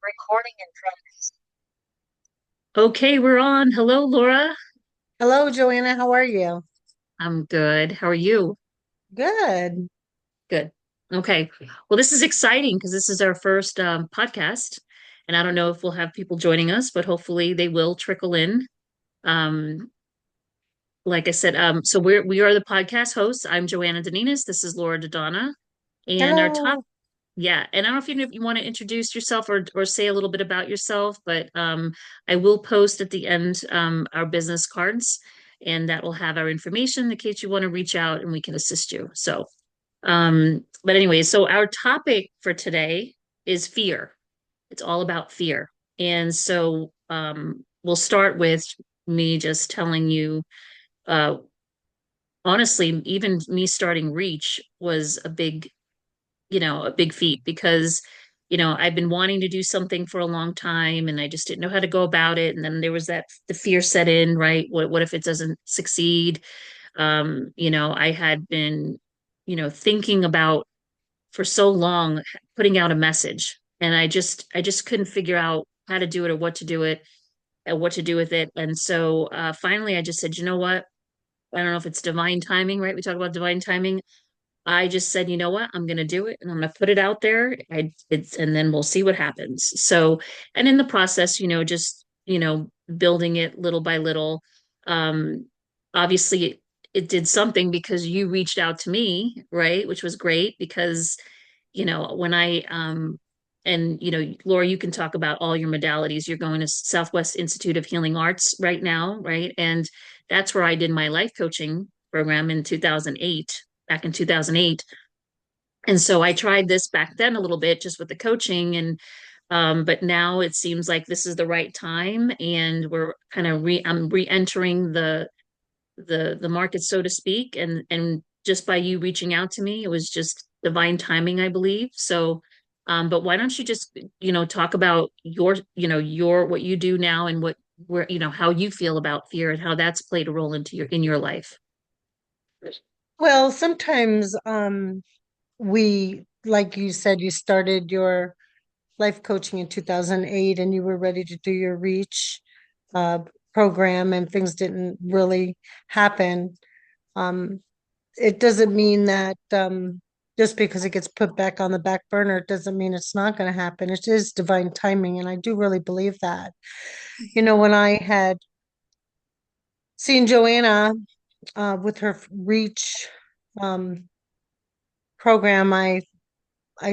Recording in progress. Okay, we're on. Hello, Laura. Hello, Joanna. How are you? I'm good. How are you? Good. Good. Okay. Well, this is exciting because this is our first podcast, and I don't know if we'll have people joining us, but hopefully they will trickle in. Um, like I said, so we are the podcast hosts. I'm Joanna Daninas. This is Laura Dodonna, and our top. Hello. Yeah, and I don't know if you want to introduce yourself or say a little bit about yourself, but I will post at the end our business cards, and that will have our information in case you want to reach out and we can assist you. So, but anyway, so our topic for today is fear. It's all about fear, and so we'll start with me just telling you, uh, honestly, even me starting Reach was a big feat because, I've been wanting to do something for a long time and I just didn't know how to go about it. And then there was the fear set in, right? What if it doesn't succeed? I had been, thinking about for so long putting out a message and I just couldn't figure out how to do it or what to do it and what to do with it. And so finally I just said, you know what? I don't know if it's divine timing, right? We talk about divine timing. I just said, you know what, I'm going to do it and I'm going to put it out there. And then we'll see what happens. So, and in the process, just, building it little by little. Um, obviously it did something because you reached out to me, right? Which was great because, when and Laura, you can talk about all your modalities. You're going to Southwest Institute of Healing Arts right now, right? And that's where I did my life coaching program in 2008 back in 2008. And so I tried this back then a little bit just with the coaching and but now it seems like this is the right time and we're kind of I'm re-entering the market, so to speak. And just by you reaching out to me, it was just divine timing, I believe. So but why don't you just, talk about your what you do now and how you feel about fear and how that's played a role into your life. Well, sometimes like you said, you started your life coaching in 2008 and you were ready to do your REACH uh, program and things didn't really happen. Um, it doesn't mean that just because it gets put back on the back burner, it doesn't mean it's not going to happen. It is divine timing, and I do really believe that. When I had seen Joanna with her REACH um, program, I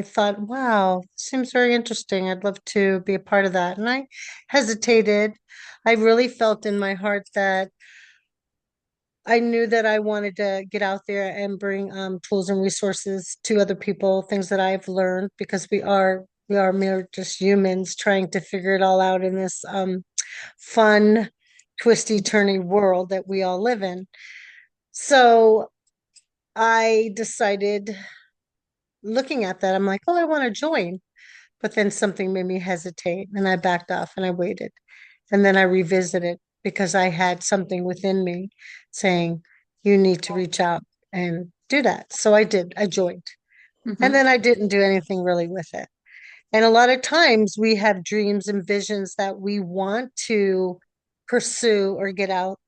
thought, wow, seems very interesting. I'd love to be a part of that. And I hesitated. I really felt in my heart that I knew that I wanted to get out there and bring tools and resources to other people, things that I've learned because we are mere just humans trying to figure it all out in this fun, twisty, turny world that we all live in. So I decided, looking at that, I'm like, oh, I want to join. But then something made me hesitate and I backed off and I waited. And then I revisited because I had something within me saying, you need to reach out and do that. So I did. I joined. And Hmm. then I didn't do anything really with it. And a lot of times we have dreams and visions that we want to pursue or get out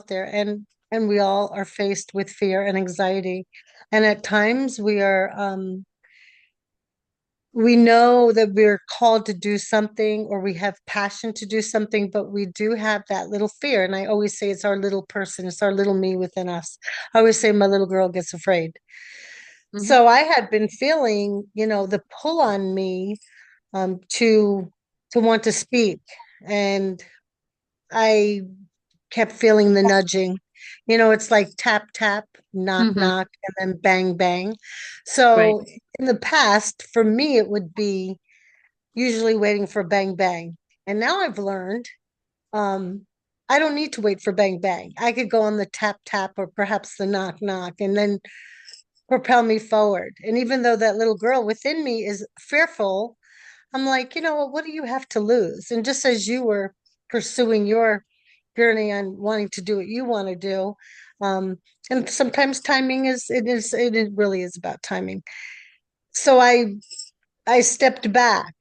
there. And we all are faced with fear and anxiety. And at times we know that we're called to do something or we have passion to do something, but we do have that little fear. And I always say it's our little person, it's our little me within us. I always say my little girl gets afraid. Hmm. So I had been feeling, the pull on me to want to speak. And I kept feeling the nudging. It's like tap, tap, knock, Hmm. knock, and then bang, bang. Right. So in the past, for me, it would be usually waiting for bang bang. And now I've learned um, I don't need to wait for bang bang. I could go on the tap tap or perhaps the knock knock and then propel me forward. And even though that little girl within me is fearful, I'm like, what do you have to lose? And just as you were pursuing your journey on wanting to do what you want to do, um, and sometimes timing it really is about timing. So I stepped back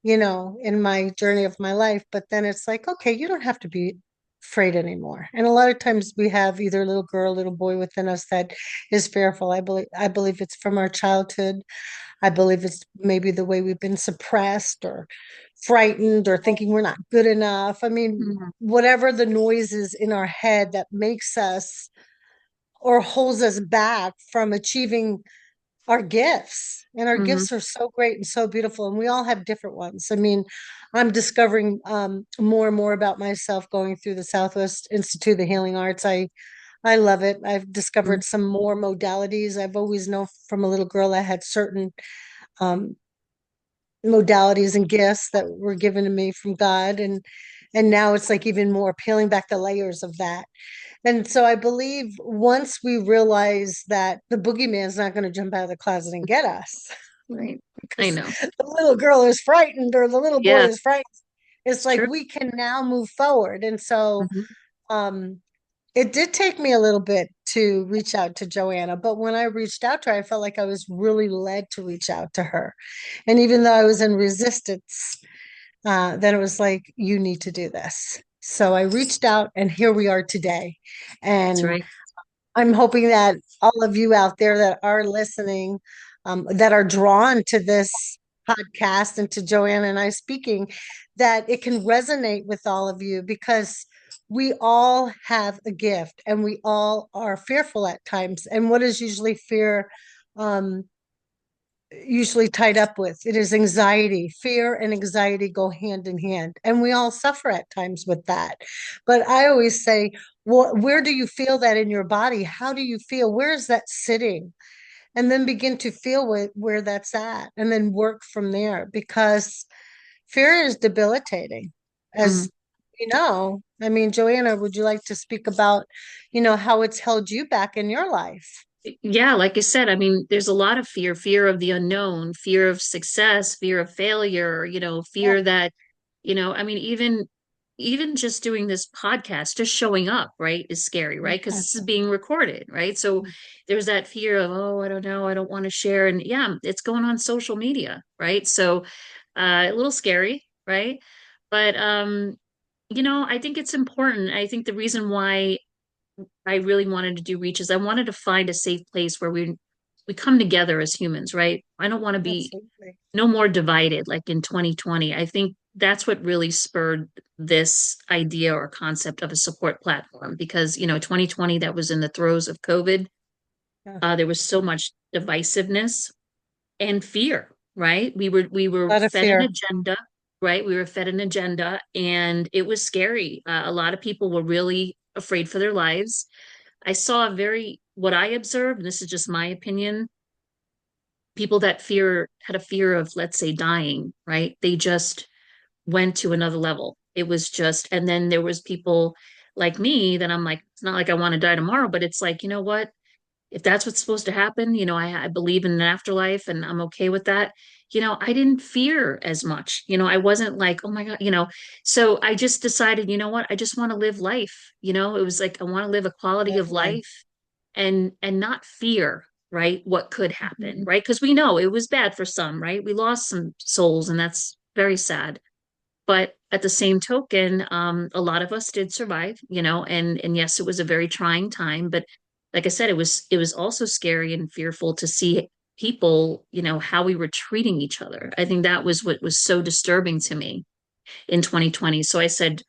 in my journey of my life. But then it's like, okay, you don't have to be afraid anymore. And a lot of times we have either a little girl, little boy within us that is fearful. I believe it's from our childhood. I believe it's maybe the way we've been suppressed or frightened or thinking we're not good enough. I mean, Mhm. whatever the noise is in our head that makes us or holds us back from achieving our gifts. And our Mhm. gifts are so great and so beautiful. And we all have different ones. I mean, I'm discovering more and more about myself going through the Southwest Institute of the Healing Arts. I love it. I've Mhm. discovered some more modalities. I've always known from a little girl I had certain um, modalities and gifts that were given to me from God. And now it's like even more peeling back the layers of that. And so I believe once we realize that the boogeyman's not going to jump out of the closet and get us, Right. I because know. the little girl is frightened or the little boy Yeah, is frightened, it's like true. we can now move forward. And so Mhm. um it did take me a little bit to reach out to Joanna, but when I reached out to her, I felt like I was really led to reach out to her. And even though I was in resistance, then it was like, you need to do this. So I reached out, and here we are today. That's And right. I'm hoping that all of you out there that are listening, that are drawn to this podcast and to Joanna and I speaking, that it can resonate with all of you, because we all have a gift and we all are fearful at times. And what is usually fear? Um, Usually tied up with it is anxiety. Fear and anxiety go hand in hand, and we all suffer at times with that. But I always say, where do you feel that in your body? How do you feel? Where is that sitting? And then begin to feel where that's at, and then work from there, because fear is debilitating. Mhm. As you know, I mean, Joanna, would you like to speak about, how it's held you back in your life? Yeah, like I said, I mean, there's a lot of fear, fear of the unknown, fear of success, fear of failure, Yeah, fear that, I mean, even just doing this podcast, just showing up, right, is scary, right? Because this is yes, being recorded, right? So there's that fear of, oh, I don't know, I don't want to share. And yeah, it's going on social media, right? So a little scary, right? But I think it's important. I think the reason why I really wanted to do Reach is I wanted to find a safe place where we come together as humans, right? I don't want to be absolutely. no more divided like in 2020. I think that's what really spurred this idea or concept of a support platform because, 2020 that was in the throes of COVID. Yeah. There was so much divisiveness and fear, right? We were A lot of fed an fear. agenda, right? We were fed an agenda and it was scary. A lot of people were really afraid for their lives. I saw what I observed, and this is just my opinion, people that had a fear of, let's say, dying, right? They just went to another level. It was just, and then there was people like me that I'm like, it's not like I want to die tomorrow, but it's like, you know what? If that's what's supposed to happen, I believe in an afterlife and I'm okay with that. I didn't fear as much. I wasn't like, oh my God. So I just decided, you know what? I just want to live life. It was like, I want to live a quality Live of life. life and not fear, right? What could happen, Mhm. right? Because we know it was bad for some, right? We lost some souls and that's very sad. But at the same token, a lot of us did survive, and yes, it was a very trying time. But like I said, it was also scary and fearful to see people, how we were treating each other. I think that was what was so disturbing to me in 2020. So I said,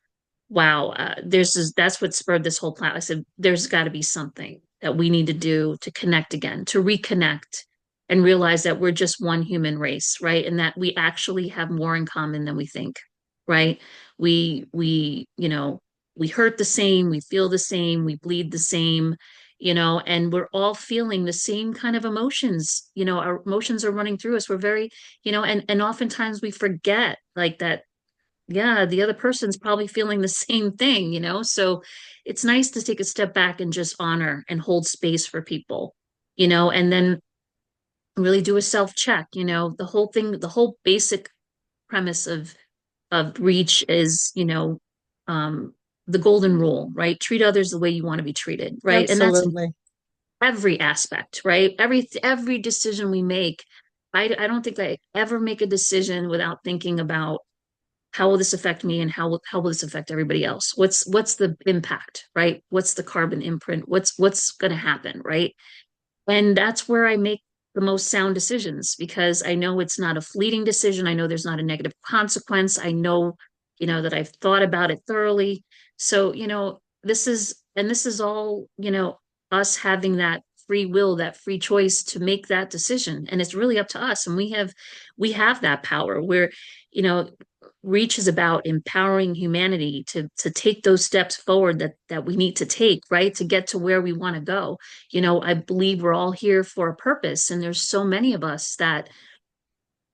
wow, that's what spurred this whole plan. I said, there's got to be something that we need to do to connect again, to reconnect and realize that we're just one human race, right? And that we actually have more in common than we think, right? We hurt the same, we feel the same, we bleed the same, and we're all feeling the same kind of emotions. Our emotions are running through us. We're very, and oftentimes we forget like that yeah, the other person's probably feeling the same thing, So it's nice to take a step back and just honor and hold space for people, and then really do a self check, the whole thing, the whole basic premise of reach is, um the golden rule, right? Treat others the way you want to be treated, right? And that's in Absolutely. every aspect, right? Every decision we make. I don't think I ever make a decision without thinking about how will this affect me and how will this affect everybody else? What's the impact, right? What's the carbon imprint? What's going to happen, right? And that's where I make the most sound decisions because I know it's not a fleeting decision. I know there's not a negative consequence. I know, that I've thought about it thoroughly. So, this is all, us having that free will, that free choice to make that decision. And it's really up to us. And we have that power where, you know, Reach is about empowering humanity to take those steps forward that we need to take, right? To get to where we want to go. I believe we're all here for a purpose, and there's so many of us that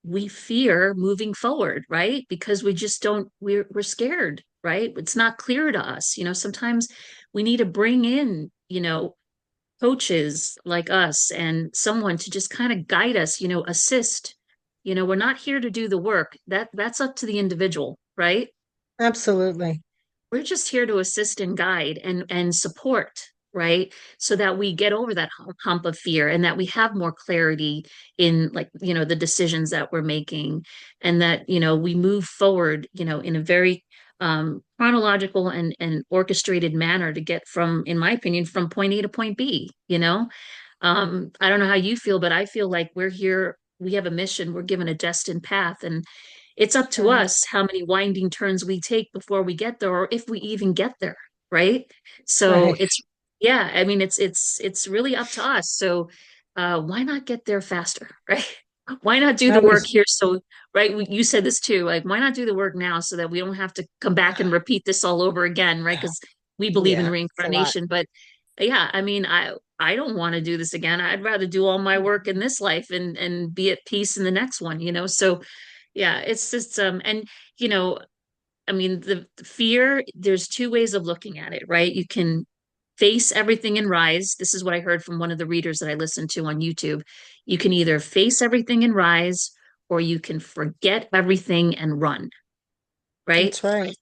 we fear moving forward, right? Because we just don't, we're scared, right? It's not clear to us. Sometimes we need to bring in, coaches like us and someone to just kind of guide us, assist. We're not here to do the work. That's up to the individual, right? Absolutely. We're just here to assist and guide and support, right? So that we get over that hump of fear and that we have more clarity in, like, the decisions that we're making, and that, we move forward, in a very chronological and orchestrated manner to get from, in my opinion, from point A to point B. I don't know how you feel, but I feel like we're here, we have a mission, we're given a destined path, and it's up to Right. us how many winding turns we take before we get there, or if we even get there, right? So Right. yeah, I mean, it's really up to us. So why not get there faster, right? Why not do I the work was, here? So, right, you said this too, like, why not do the work now so that we don't have to come back and repeat this all over again, right? Because we believe in yeah, it's a lot. reincarnation, but yeah, I mean, I don't want to do this again. I'd rather do all my work in this life and be at peace in the next one. So yeah, it's just and you know, I mean, the fear, there's two ways of looking at it, right? You can face everything and rise. This is what I heard from one of the readers that I listened to on YouTube. You can either face everything and rise, or you can forget everything and run, right? That's right.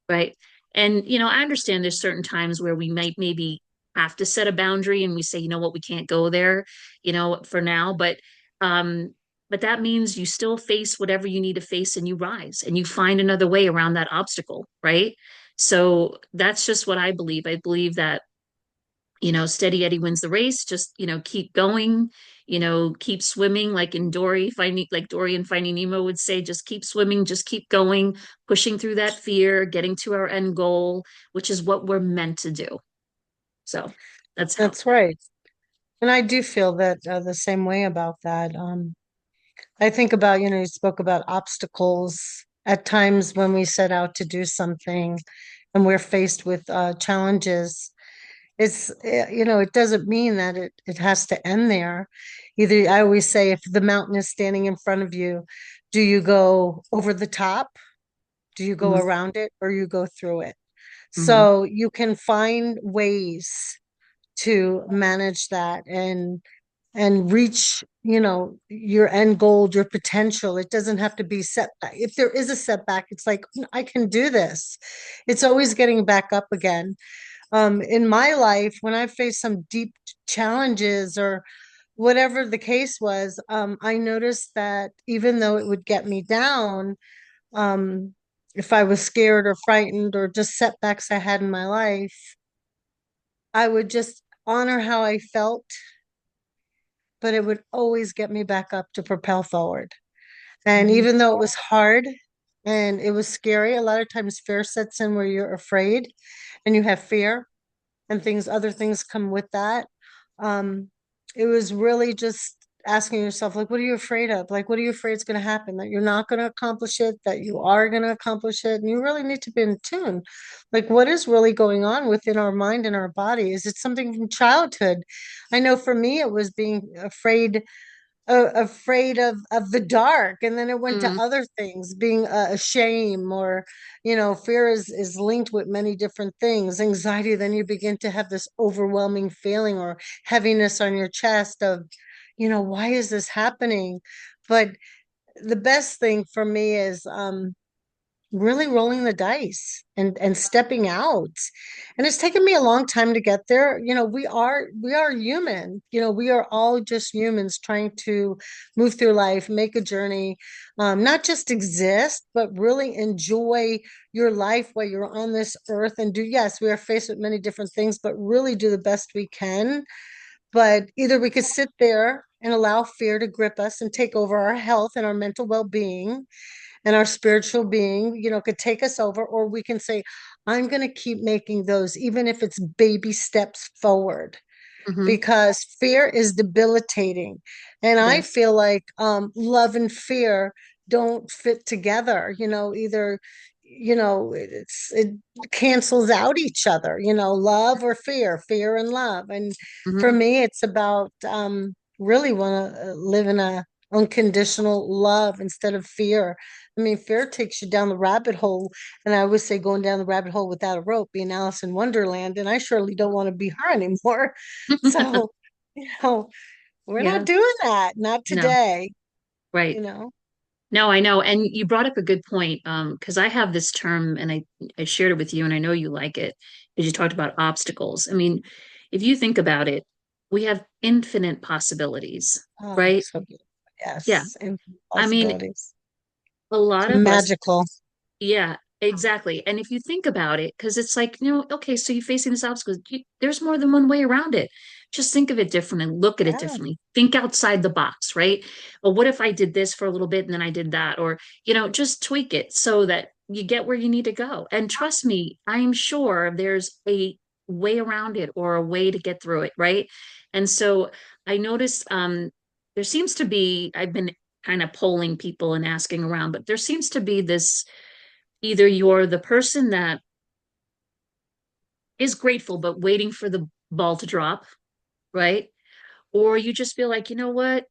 Right. And, I understand there's certain times where we might maybe have to set a boundary and we say, you know what, we can't go there, for now. Um, but that means you still face whatever you need to face and you rise and you find another way around that obstacle, right? So that's just what I believe. I believe that, steady Eddie wins the race. Just, keep going, keep swimming, like Dory and Finding Nemo would say, just keep swimming, just keep going, pushing through that fear, getting to our end goal, which is what we're meant to do. So that's how. That's right. And I do feel that the same way about that. I think about, you spoke about obstacles at times when we set out to do something and we're faced with challenges. It doesn't mean that it has to end there. Either I always say, if the mountain is standing in front of you, do you go over the top? Do you go Mhm, around it or you go through it? mhm, So you can find ways to manage that and reach, your end goal, your potential. It doesn't have to be setback. If there is a setback, it's like, I can do this. It's always getting back up again. In my life, when I faced some deep challenges or whatever the case was, I noticed that even though it would get me down, um, if I was scared or frightened or just setbacks I had in my life, I would just honor how I felt, but it would always get me back up to propel forward. And mhm. even though it was hard and it was scary, a lot of times fear sets in where you're afraid and you have fear and other things come with that. Um, it was really just asking yourself, like, what are you afraid of? Like, what are you afraid is going to happen? That you're not going to accomplish it, that you are going to accomplish it. And you really need to be in tune. Like, what is really going on within our mind and our body? Is it something from childhood? I know for me, it was being afraid of the dark, and then it went to Mm. other things, being a shame, or fear is linked with many different things. Anxiety, then you begin to have this overwhelming feeling or heaviness on your chest of, why is this happening? But the best thing for me is really rolling the dice and stepping out. And it's taken me a long time to get there. We are human. We are all just humans trying to move through life, make a journey, not just exist, but really enjoy your life while you're on this earth and do, yes, we are faced with many different things, but really do the best we can. But either we could sit there and allow fear to grip us and take over our health and our mental well-being and our spiritual being, could take us over, or we can say, I'm going to keep making those, even if it's baby steps forward, Hmm. because fear is debilitating. And I Yes. feel like love and fear don't fit together, either, it cancels out each other, love or fear, fear and love. And for Hmm. me, it's about really want to live in a unconditional love instead of fear. I mean, fear takes you down the rabbit hole. And I always say going down the rabbit hole without a rope, being Alice in Wonderland. And I surely don't want to be her anymore. So, you know, we're not Yeah. doing that. Not No. today, you Right. know. No, I know. And you brought up a good point. Because I have this term and I shared it with you and I know you like it because you talked about obstacles. I mean, if you think about it, we have infinite possibilities, Oh, right? so beautiful. Yeah. Yes. And I mean, possibilities. a It's lot of us. magical. Yeah, exactly. And if you think about it, because it's like, okay, so you're facing this obstacle, there's more than one way around it. Just think of it differently, look at it Yeah, differently, think outside the box, right? Well, what if I did this for a little bit and then I did that? Or, just tweak it so that you get where you need to go. And trust me, I'm sure there's a way around it or a way to get through it, right? And so I noticed there seems to be, I've been kind of polling people and asking around, but there seems to be this either you're the person that is grateful but waiting for the ball to drop, right? Or you just feel like, you know what?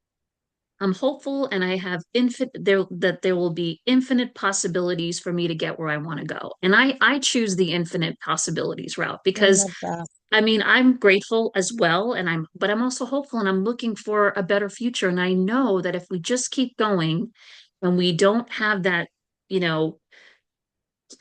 I'm hopeful and I have there will be infinite possibilities for me to get where I want to go. And I choose the infinite possibilities route I because love that. I mean, I'm grateful as well but I'm also hopeful and I'm looking for a better future and I know that if we just keep going and we don't have that, you know,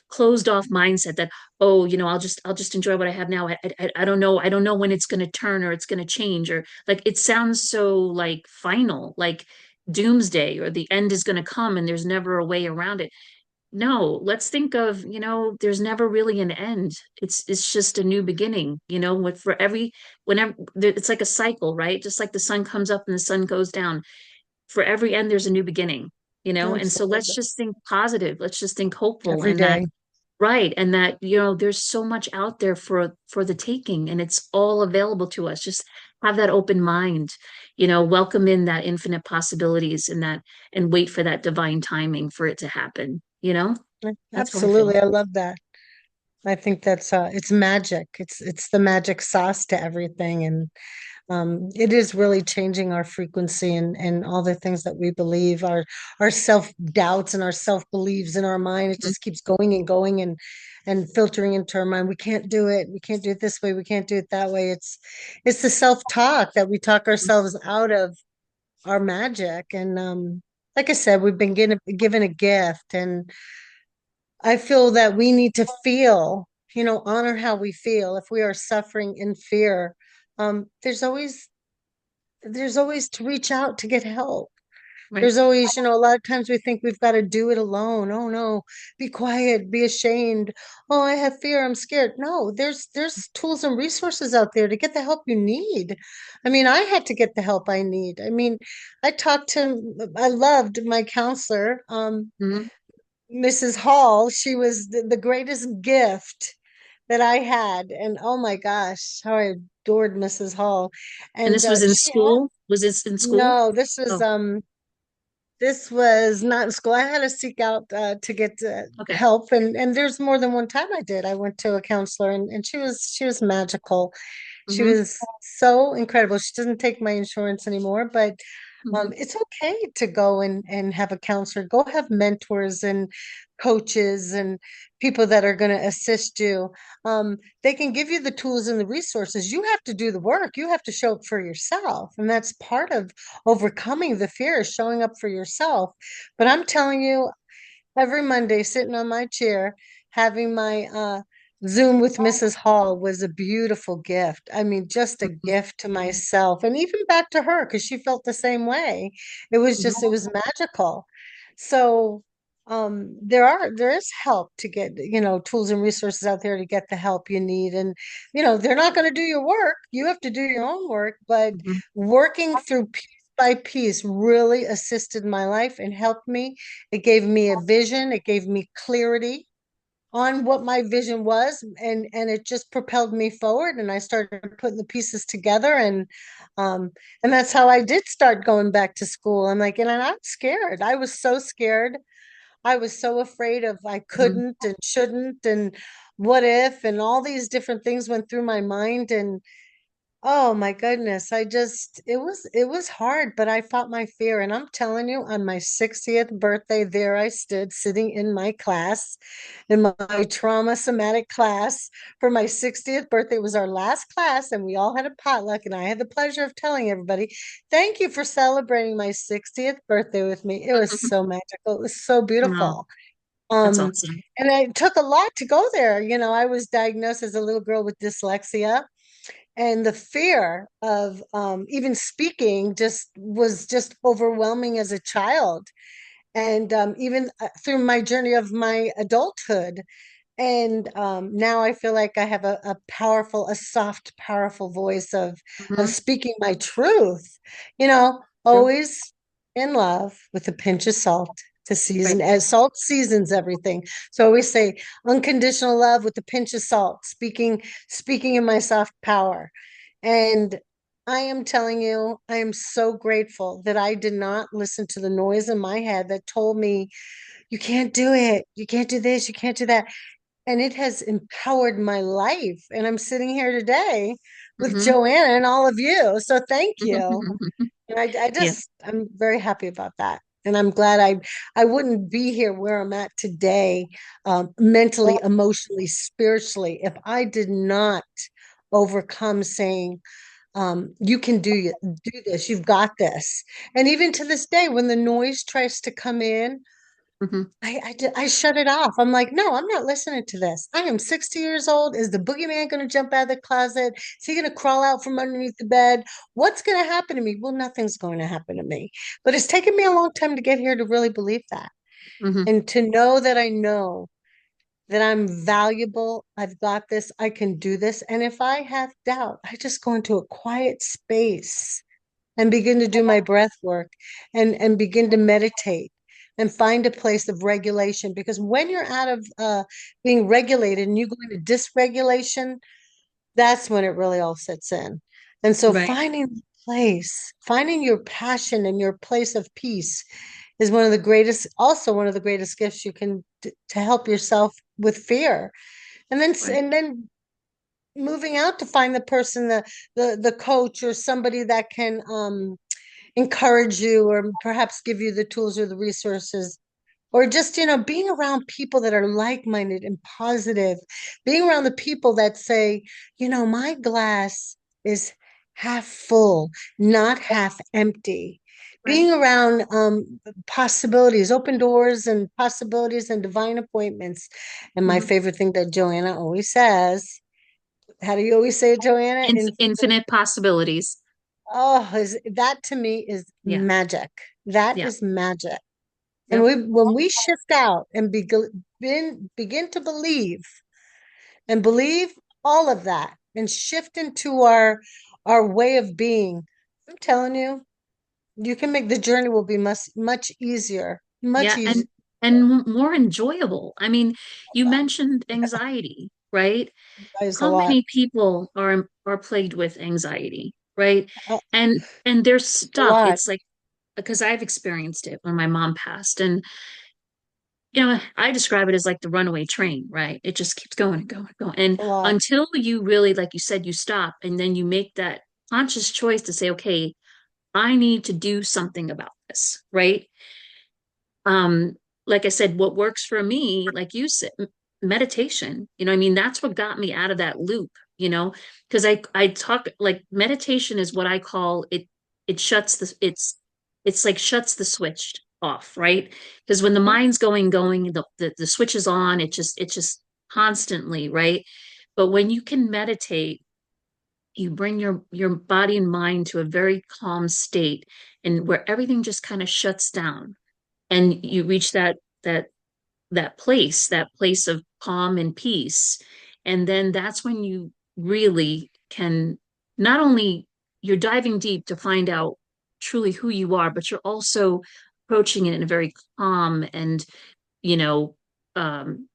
closed off mindset that, oh, I'll just enjoy what I have now. I don't know when it's going to turn or it's going to change, or like it sounds so like final, like doomsday or the end is going to come and there's never a way around it. No, let's think of, there's never really an end. It's just a new beginning, with for every whenever it's like a cycle, right? Just like the sun comes up and the sun goes down. For every end there's a new beginning, and so let's Absolutely. just think positive, let's just think hopeful, Every and that. day. Right. And that, there's so much out there for the taking and it's all available to us. Just have that open mind, welcome in that infinite possibilities and wait for that divine timing for it to happen, That's how I feel. Absolutely. I love that. I think that's it's magic. It's the magic sauce to everything. And it is really changing our frequency and all the things that we believe, our self-doubts and our self-beliefs in our mind. It Mhm. just keeps going and going and filtering into our mind. We can't do it. We can't do it this way. We can't do it that way. It's the self-talk that we talk ourselves out of our magic. And like I said, we've been given a gift, and I feel that we need to feel, honor how we feel. If we are suffering in fear, there's always to reach out to get help. Right. There's always, a lot of times we think we've got to do it alone. Oh no, be quiet, be ashamed. Oh, I have fear, I'm scared. No, there's tools and resources out there to get the help you need. I mean, I had to get the help I need. I mean, I loved my counselor, Hmm. Mrs. Hall. She was the greatest gift that I had. And oh my gosh, how I adored Mrs. Hall. And And this was in she had school? Was this in school? no, this was not in school. I had to seek out to get Okay. help, and there's more than one time I did. I went to a counselor, and she was magical. She Hmm. was so incredible. She doesn't take my insurance anymore, but Hmm. it's okay to go and have a counselor. Go have mentors and coaches and people that are going to assist you. They can give you the tools and the resources. You have to do the work. You have to show up for yourself, and that's part of overcoming the fear is showing up for yourself. But I'm telling you, every Monday sitting on my chair having my Zoom with Mrs. Hall was a beautiful gift. I mean, just a Mhm. gift to myself and even back to her because she felt the same way. It was just, it Mhm. was magical. So there is help to get, tools and resources out there to get the help you need. And, they're not going to do your work. You have to do your own work, but Mhm. working through piece by piece really assisted my life and helped me. It gave me a vision, it gave me clarity on what my vision was, and it just propelled me forward, and I started putting the pieces together, um and that's how I did start going back to school. I'm like, and I'm scared. I was so scared. I was so afraid of I Mhm. couldn't and shouldn't and what if, and all these different things went through my mind. And oh my goodness. It was hard, but I fought my fear. And I'm telling you, on my 60th birthday, there I stood sitting in my class, in my trauma somatic class for my 60th birthday. It was our last class, and we all had a potluck. And I had the pleasure of telling everybody, thank you for celebrating my 60th birthday with me. It was so magical. It was so Wow, beautiful. that's Um, awesome. and it took a lot to go there. I was diagnosed as a little girl with dyslexia, and the fear of even speaking just overwhelming as a child, and even through my journey of my adulthood. And now I feel like I have a powerful, a soft, powerful voice of Mhm. speaking my truth, True. always in love with a pinch of salt to Right. season, as salt seasons everything. So I always say unconditional love with a pinch of salt, speaking in my soft power. And I am telling you, I am so grateful that I did not listen to the noise in my head that told me, you can't do it. You can't do this. You can't do that. And it has empowered my life. And I'm sitting here today with Mhm. Joanna and all of you. So thank you. And Yeah. I'm very happy about that. And I'm glad I wouldn't be here where I'm at today, mentally, emotionally, spiritually, if I did not overcome saying, you can do this, you've got this. And even to this day, when the noise tries to come in, Mhm. I shut it off. I'm like, no, I'm not listening to this. I am 60 years old. Is the boogeyman going to jump out of the closet? Is he going to crawl out from underneath the bed? What's going to happen to me? Well, nothing's going to happen to me. But it's taken me a long time to get here to really believe that, Mhm. and to know that I know that I'm valuable. I've got this. I can do this. And if I have doubt, I just go into a quiet space and begin to do my breath work, and begin to meditate and find a place of regulation. Because when you're out of being regulated and you go into dysregulation, that's when it really all sets in. And so Right. finding your passion and your place of peace is one of the greatest, also one of the greatest gifts you can to help yourself with fear. Right. And then moving out to find the person, the coach or somebody that can encourage you, or perhaps give you the tools or the resources, or just being around people that are like-minded and positive, being around the people that say, my glass is half full, not half empty. Right. Being around possibilities, open doors and possibilities and divine appointments. And my Mhm. favorite thing that Joanna always says, how do you always say it, Joanna? Infinite possibilities. Oh, that to me is Yeah. magic. That Yeah. is magic. And Yep. when we shift out and begin to believe all of that, and shift into our way of being, I'm telling you, you can make the journey will be much easier, much Yeah. easier. More enjoyable. I mean, you mentioned anxiety, right? Is a How lot, many people are plagued with anxiety, right? a, And they're a stuck. lot, It's like because I've experienced it when my mom passed, and I describe it as like the runaway train, right? It just keeps going and going and going. And a lot. until you really, like you said, you stop and then you make that conscious choice to say, okay, I need to do something about this, right? Um, like I said, what works for me, like you said, meditation, I mean, that's what got me out of that loop, because I talk like meditation is what I call it, it shuts the, it's like shuts the switch off, right? Because when the mind's going, the switch is on, it just constantly, right? But when you can meditate, you bring your body and mind to a very calm state and where everything just kind of shuts down and you reach that that place of calm and peace. And then that's when you really can not only you're diving deep to find out truly who you are, but you're also approaching it in a very calm and, you know, um,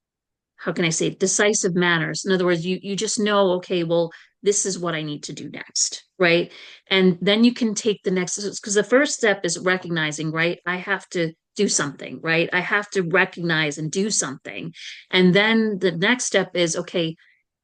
how can I say it, decisive manners. In other words, you just know, okay, well, this is what I need to do next, right? And then you can take the next because the first step is recognizing, right? I have to do something, right? I have to recognize and do something. And then the next step is, okay,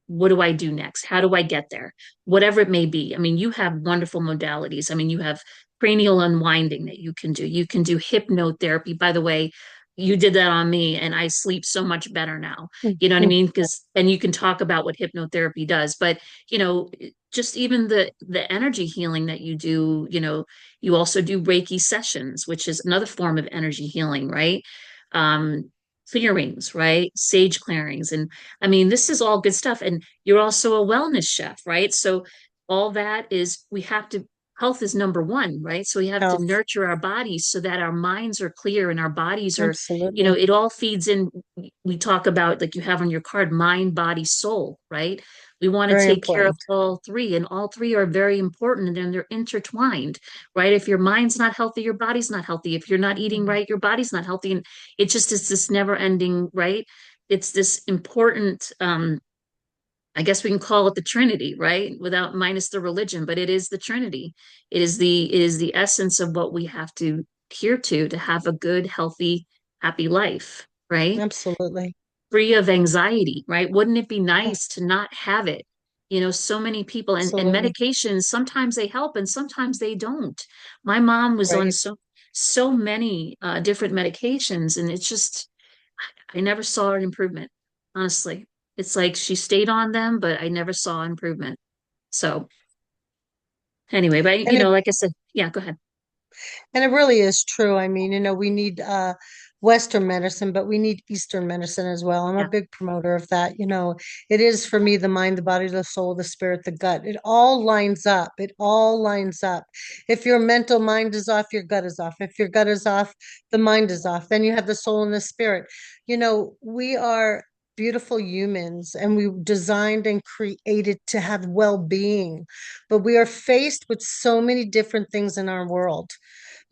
what do I do next? How do I get there? Whatever it may be. I mean, you have wonderful modalities. I mean, you have cranial unwinding that you can do. You can do hypnotherapy. By the way, you did that on me and I sleep so much better now. You know what I Mhm. mean? Because and you can talk about what hypnotherapy does, but you know, just even the energy healing that you do, you know, you also do Reiki sessions, which is another form of energy healing, right? Um, clearings, right? Sage clearings and I mean, this is all good stuff. And you're also a wellness chef, right? So all that is we have to health is number one, right? So we have to Health. nurture our bodies so that our minds are clear and our bodies are, you know, Absolutely. it all feeds in. We talk about like you have on your card, mind, body, soul, right? We want to Very take care of important. all three, and all three are very important and they're intertwined, right? If your mind's not healthy, your body's not healthy. If you're not eating Mhm. right, your body's not healthy. And it just is this never ending, right? It's this important I guess we can call it the Trinity, right? Without minus the religion, but it is the Trinity. It is the essence of what we have to adhere to have a good, healthy, happy life, right? Absolutely. Free of anxiety, right? Wouldn't it be Yeah, nice to not have it? You know, so many people and absolutely. medications, sometimes they help and sometimes they don't. My mom was on Right. so many different medications, and it's just I never saw an improvement, honestly. It's like she stayed on them, but I never saw improvement. So anyway, but And it like I said, yeah, go ahead. And it really is true. I mean, we need Western medicine, but we need Eastern medicine as well. I'm a Yeah. big promoter of that. It is for me the mind, the body, the soul, the spirit, the gut. It all lines up. It all lines up. If your mental mind is off, your gut is off. If your gut is off, the mind is off. Then you have the soul and the spirit. We are beautiful humans and we designed and created to have well-being, but we are faced with so many different things in our world.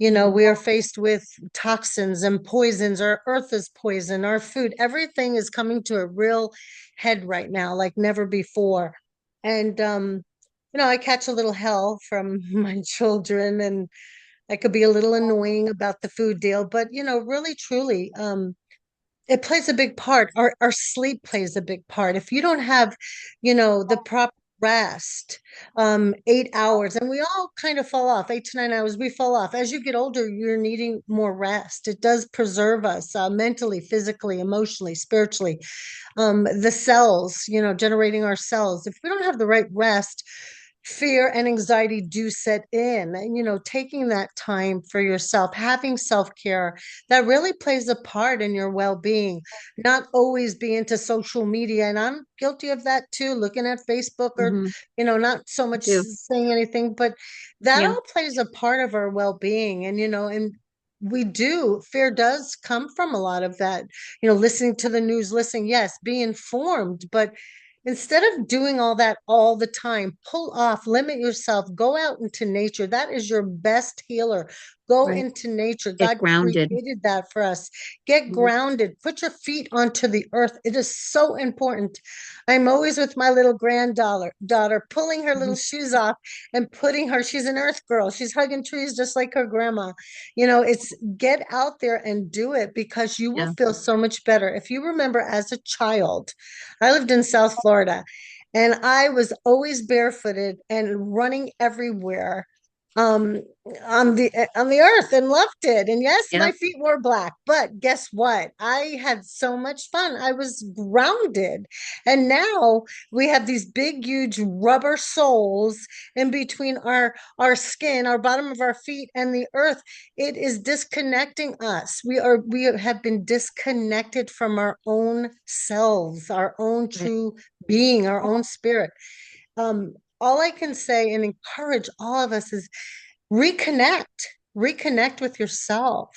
Mhm. We are faced with toxins and poisons. Our earth is poison, our food, everything is coming to a real head right now, like never before. And I catch a little hell from my children, and I could be a little annoying about the food deal, but really truly, it plays a big part. Our sleep plays a big part. If you don't have, the proper rest, 8 hours, and we all kind of fall off, 8 to 9 hours, we fall off. As you get older, you're needing more rest. It does preserve us mentally, physically, emotionally, spiritually. The cells, generating our cells. If we don't have the right rest, fear and anxiety do set in. And, taking that time for yourself, having self-care, that really plays a part in your well-being. Not always be into social media. And I'm guilty of that too, looking at Facebook or, Hmm. not so much Do. saying anything, but that Yeah. all plays a part of our well-being. And we do, fear does come from a lot of that, listening to the news, listening, yes, be informed, but instead of doing all that all the time, pull off, limit yourself, go out into nature. That is your best healer. Go Right. into nature. Get God grounded. created that for us. Get Mhm. grounded. Put your feet onto the earth. It is so important. I'm always with my little daughter, pulling her little Mhm. shoes off and putting her, she's an earth girl. She's hugging trees just like her grandma. It's get out there and do it because you will Yeah. feel so much better. If you remember as a child, I lived in South Florida and I was always barefooted and running everywhere. um on the earth and loved it. And yes, Yeah. my feet were black, but guess what? I had so much fun. I was grounded. And now we have these big huge rubber soles in between our skin, our bottom of our feet and the earth. It is disconnecting us. We have been disconnected from our own selves, our own Right. true being, our own spirit. All I can say and encourage all of us is reconnect, reconnect with yourself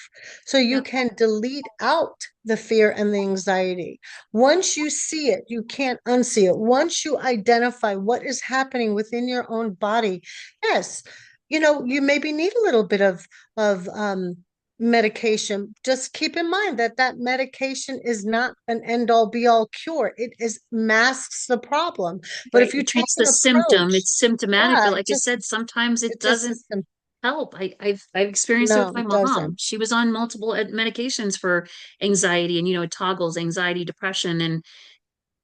so you Yeah. can delete out the fear and the anxiety. Once you see it, you can't unsee it. Once you identify what is happening within your own body, yes, you maybe need a little bit of medication. Just keep in mind that that medication is not an end all be all cure. It is masks the problem. But Right. if you It take treats the an symptom. approach, It's symptomatic, yeah, but like I said, sometimes it it just doesn't is help. I've experienced it no, with my it mom. doesn't. She was on multiple medications for anxiety, and it toggles anxiety, depression, and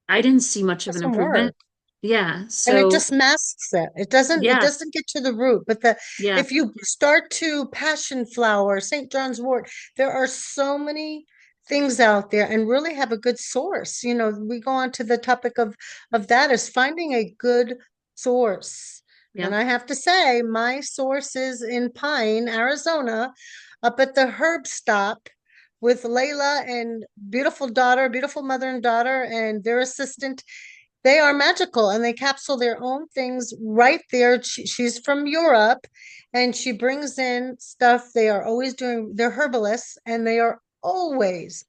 I didn't see much of an Doesn't improvement. work. Yeah. And it So just masks it. It doesn't yes. get to the root. But the Yeah. if you start to passion flower, St. John's wort, there are so many things out there and really have a good source. We go on to the topic of that is finding a good source. Yeah. And I have to say, my source is in Pine, Arizona, up at the herb stop with Layla and beautiful mother and daughter, and their assistant. They are magical and they capsule their own things right there. She's from Europe and she brings in stuff. They are always doing, they're herbalists and they are always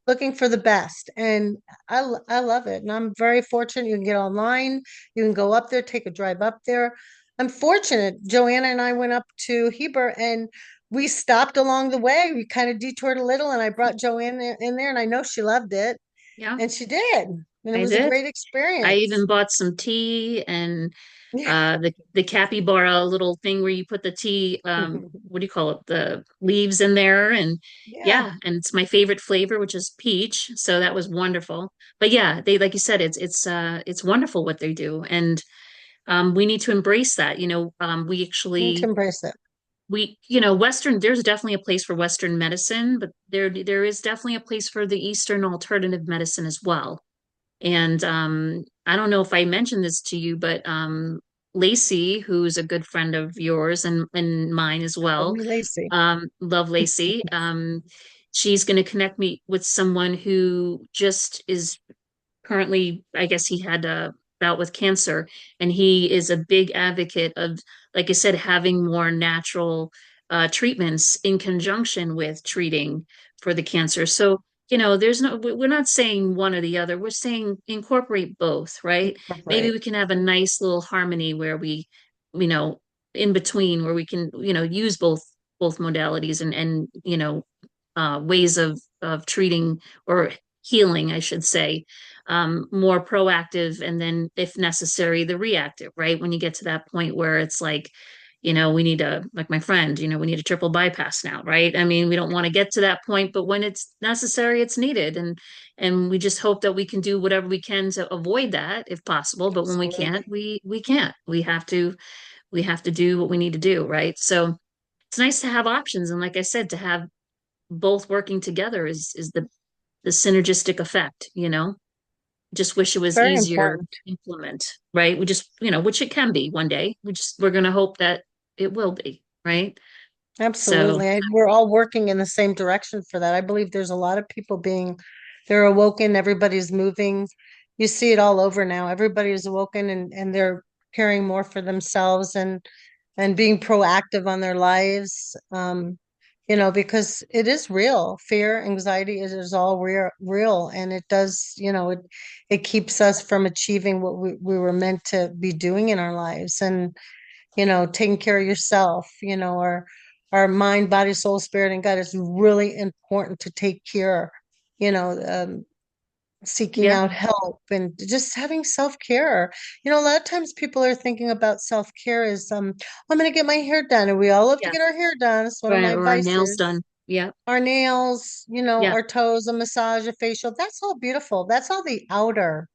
looking for the best. And I love it. And I'm very fortunate. You can get online, you can go up there, take a drive up there. I'm fortunate. Joanna and I went up to Heber and we stopped along the way. We kind of detoured a little and I brought Joanne in there and I know she loved it. Yeah. And she did. And it I was a did. great I even experience. bought some tea and Yeah. the capybara little thing where you put the tea, what do you call it? The leaves in there. And Yeah, yeah, and it's my favorite flavor, which is peach. So that was wonderful. But yeah, they, like you said, it's wonderful what they do. And we need to embrace that. We you need to actually embrace it. Western, there's definitely a place for Western medicine, but there is definitely a place for the Eastern alternative medicine as well. And I don't know if I mentioned this to you, but Lacey, who's a good friend of yours and mine as Love well, me, Lacey. love Lacey. She's going to connect me with someone who just is currently, I guess he had a bout with cancer, and he is a big advocate of, like I said, having more natural treatments in conjunction with treating for the cancer. So, there's no, we're not saying one or the other. We're saying incorporate both, right? Maybe Right. we can have a nice little harmony where you know, in between where we can, use both modalities and ways of treating or healing, I should say, more proactive, and then if necessary, the reactive, right? When you get to that point where it's like, we need a, like my friend, we need a triple bypass now, right? I mean, we don't want to get to that point, but when it's necessary, it's needed. And we just hope that we can do whatever we can to avoid that if possible. But when we can't, Absolutely. we can't. We have to do what we need to do, right? So it's nice to have options. And like I said, to have both working together is the synergistic effect. Just wish it was Very easier important. to implement, right? We just, which it can be one day. We're going to hope that it will be, right? So, Absolutely. We're all working in the same direction for that. I believe there's a lot of people they're awoken, everybody's moving. You see it all over now. Everybody is awoken and they're caring more for themselves and being proactive on their lives. Because it is real. Fear, anxiety is all real. And it does, it keeps us from achieving what we were meant to be doing in our lives. And taking care of yourself, our mind, body, soul, spirit, and God is really important to take care, you know, um, seeking yeah, out help and just having self-care. A lot of times people are thinking about self-care as I'm gonna get my hair done. And we all love to yeah, get our hair done. It's one of right. my Or our nails done. vices. Yeah, Our nails, yeah, our toes, a massage, a facial, that's all beautiful. That's all the outer.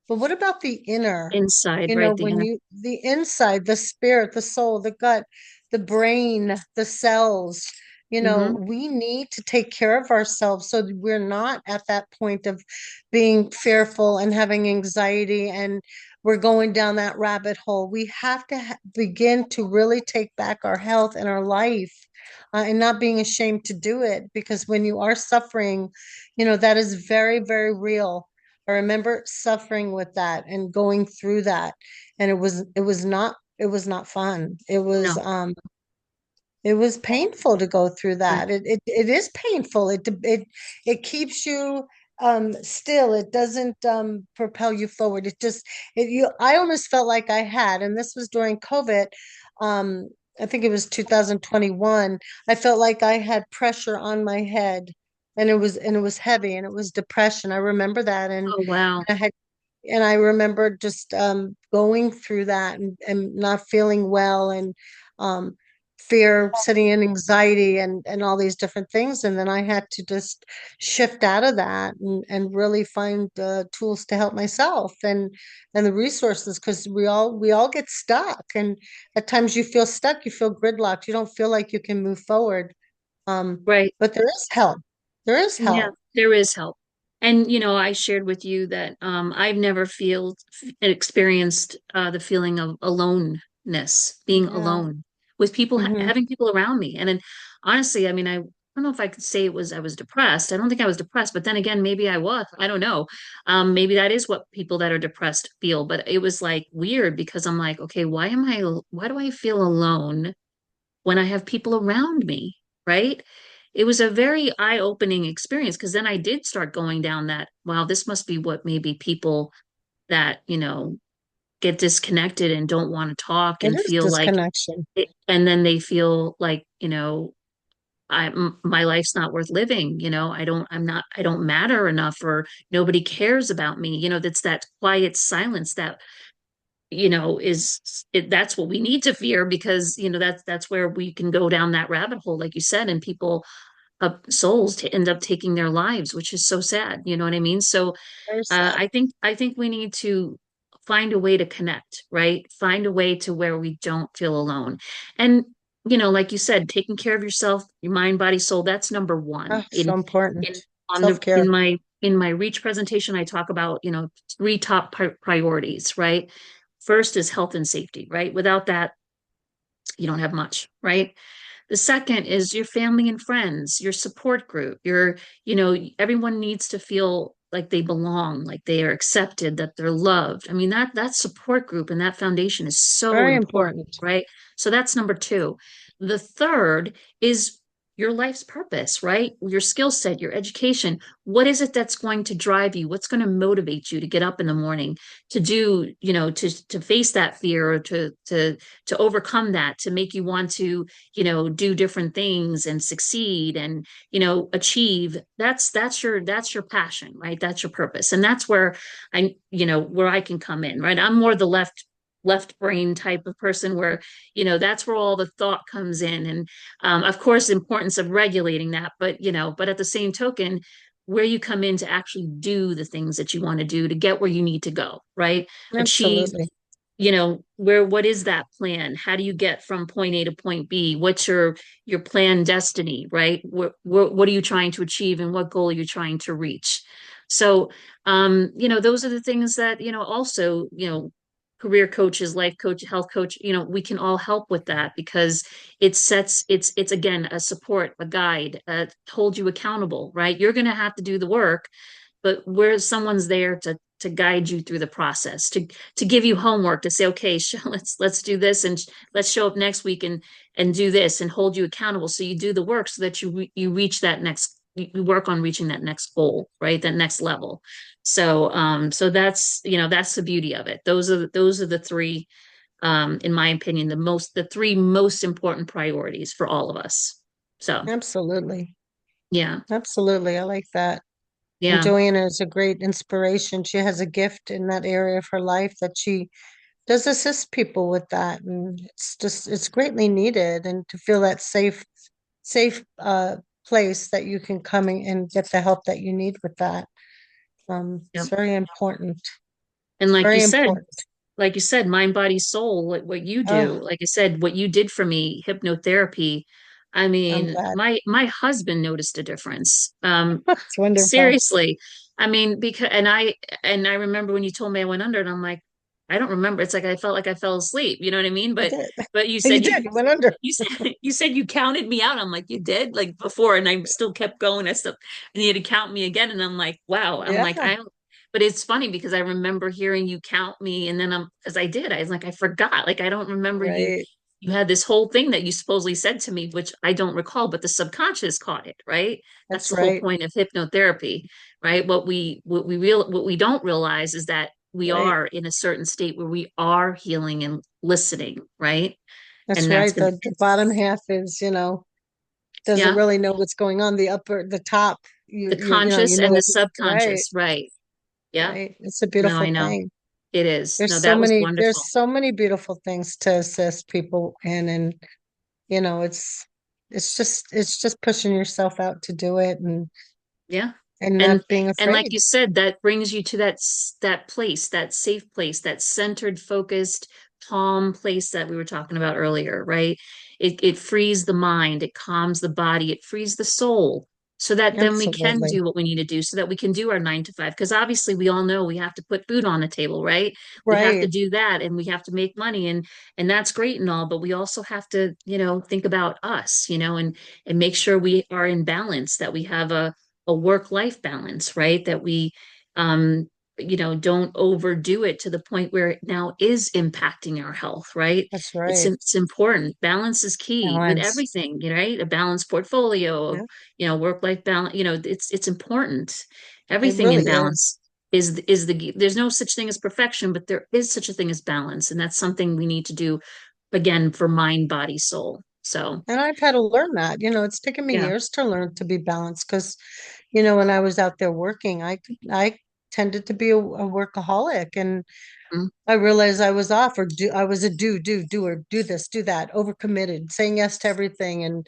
But what about the inner? Inside, right? The When inner. the inside, the spirit, the soul, the gut, the brain, the cells, Hmm. we need to take care of ourselves so that we're not at that point of being fearful and having anxiety and we're going down that rabbit hole. We have to begin to really take back our health and our life, and not being ashamed to do it, because when you are suffering, that is very, very real. I remember suffering with that and going through that. And it was not fun. No, It was painful to go through that. It is painful. It keeps you still. It doesn't propel you forward. I almost felt like I had, and this was during COVID. Um I think it was 2021. I felt like I had pressure on my head, and it was heavy, and it was depression. I remember that. oh wow, And I remember just going through that, and not feeling well, and um, fear setting in, anxiety, and all these different things. And then I had to just shift out of that, and really find tools to help myself, and the resources, because we all get stuck. And at times you feel stuck, you feel gridlocked, you don't feel like you can move forward. Um, right. but there is help. There is Yeah, help. there is help. And I shared with you that I've never feel experienced the feeling of aloneness, being Yeah. alone with people, Hmm. having people around me. And then honestly, I mean, I don't know if I could say I was depressed. I don't think I was depressed, but then again, maybe I was. I don't know. Maybe that is what people that are depressed feel. But it was like weird because I'm like, okay, why do I feel alone when I have people around me, right? It was a very eye-opening experience because then I did start going down that, wow, this must be what maybe people that, get disconnected and don't want to talk It and is feel like disconnection. and then they feel like, my life's not worth living, I don't matter enough or nobody cares about me. That's that quiet silence that that's what we need to fear because that's where we can go down that rabbit hole like you said, and people souls to end up taking their lives, which is so sad, you know what I mean? So Very sad. I think we need to find a way to connect, right? Find a way to where we don't feel alone. And like you said, taking care of yourself, your mind, body, soul, that's number one. Oh, so important. In on the Self-care. in my reach presentation, I talk about, three top priorities, right? First is health and safety, right? Without that, you don't have much, right? The second is your family and friends, your support group. Everyone needs to feel like they belong, like they are accepted, that they're loved. I mean, that support group and that foundation is so Very important, important. right? So that's number two. The third is your life's purpose, right? Your skill set, your education. What is it that's going to drive you? What's going to motivate you to get up in the morning to do, to face that fear or to overcome that, to make you want to do different things and succeed and achieve. That's your passion, right? That's your purpose, and that's where I can come in, right? I'm more the left brain type of person where that's where all the thought comes in, and of course the importance of regulating that, but at the same token, where you come in to actually do the things that you want to do to get where you need to go, right? Achieve, Absolutely. what is that plan? How do you get from point A to point B? What's your plan destiny, right? What are you trying to achieve and what goal are you trying to reach? So those are the things that also career coaches, life coach, health coach, we can all help with that because it's again a support, a guide, hold you accountable, right? You're going to have to do the work, but where someone's there to guide you through the process, to give you homework, to say, okay, let's do this, and let's show up next week and do this, and hold you accountable. So you do the work so that you reach that next, you work on reaching that next goal, right? That next level. So that's the beauty of it. Those are the three, in my opinion, the three most important priorities for all of us. So Absolutely. yeah, Absolutely. I like that. And yeah, Joanna is a great inspiration. She has a gift in that area of her life that she does assist people with that. And it's greatly needed. And to feel that safe place that you can come in and get the help that you need with that. yeah. It's very important. And Very important. like you said, mind, body, soul, what you do, Oh, like I said, what you did for me, hypnotherapy. I I'm mean, glad. my husband noticed a difference. It's wonderful. Seriously. I mean, because and I remember when you told me I went under and I'm like, I don't remember. It's like I felt like I fell asleep, you know what I mean? You did. But you You said did. You went under. you said you said you counted me out. I'm like, you did? Like before, and I still kept going. I still and you had to count me again. And I'm like, wow. I'm like, Yeah. I don't but it's funny because I remember hearing you count me and then because I did. I was like, I forgot. Like I don't remember Right. you had this whole thing that you supposedly said to me, which I don't recall, but the subconscious caught it, right? That's That's the whole right. point of hypnotherapy, right? What we don't realize is that we Right. are in a certain state where we are healing and listening, right? That's And that's right. the The bottom half is, doesn't yeah, really know what's going on. The top, the you conscious know and the what, right, subconscious, right? Yeah. right. It's a No, I beautiful know. thing. It is. No, that was wonderful. There's so many beautiful things to assist people in, and you know, it's just pushing yourself out to do it Yeah. and And not being and like afraid. you said, that brings you to that place, that safe place, that centered, focused, calm place that we were talking about earlier, right? It frees the mind, it calms the body, it frees the soul, so that then we can Absolutely. do what we need to do, so that we can do our 9 to 5. Because obviously we all know we have to put food on the table, right? We have to Right. do that and we have to make money and that's great and all, but we also have to, think about us, and make sure we are in balance, that we have a work-life balance, right? That we, um, don't overdo it to the point where it now is impacting our health, right? That's It's right. it's important. Balance is key with Balance. everything, right? A balanced portfolio of, Yeah, work-life balance. It's important. it Everything in really is. balance is there's no such thing as perfection, but there is such a thing as balance, and that's something we need to do again for mind, body, soul. So And I've had to learn that. It's taken me yeah. years to learn to be balanced because, when I was out there working, I tended to be a workaholic, and Mm, I realized I was off, or I was a doer, do this, do that, overcommitted, saying yes to everything. And,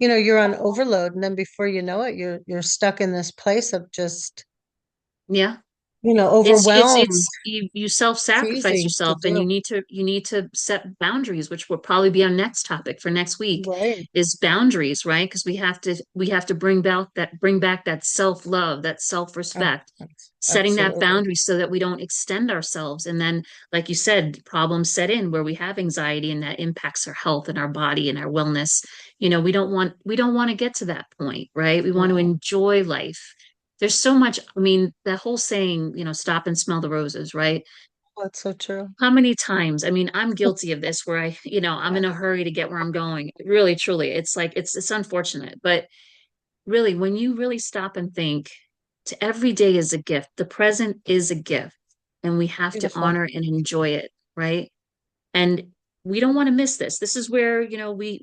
you're on overload. And then before you know it, you're stuck in this place of just, yeah. overwhelmed. You It's self-sacrifice easy to yourself and do. you need to set boundaries, which will probably be our next topic for next week Right. is boundaries, right? Because we have to bring back that self-love, that Oh, self-respect, setting that absolutely. boundary so that we don't extend ourselves. And then, like you said, problems set in where we have anxiety and that impacts our health and our body and our wellness. We don't want to get to that point, right? We want to No, enjoy life. There's so much. I mean, that whole saying, stop and smell the roses, right? that's so true. How many times? I mean, I'm guilty of this where I'm in a hurry to get where I'm going. Really, truly. It's like it's unfortunate, but really when you really stop and think, to every day is a gift. The present is a gift, and we have to Beautiful. honor and enjoy it, right? And we don't want to miss this. This is where,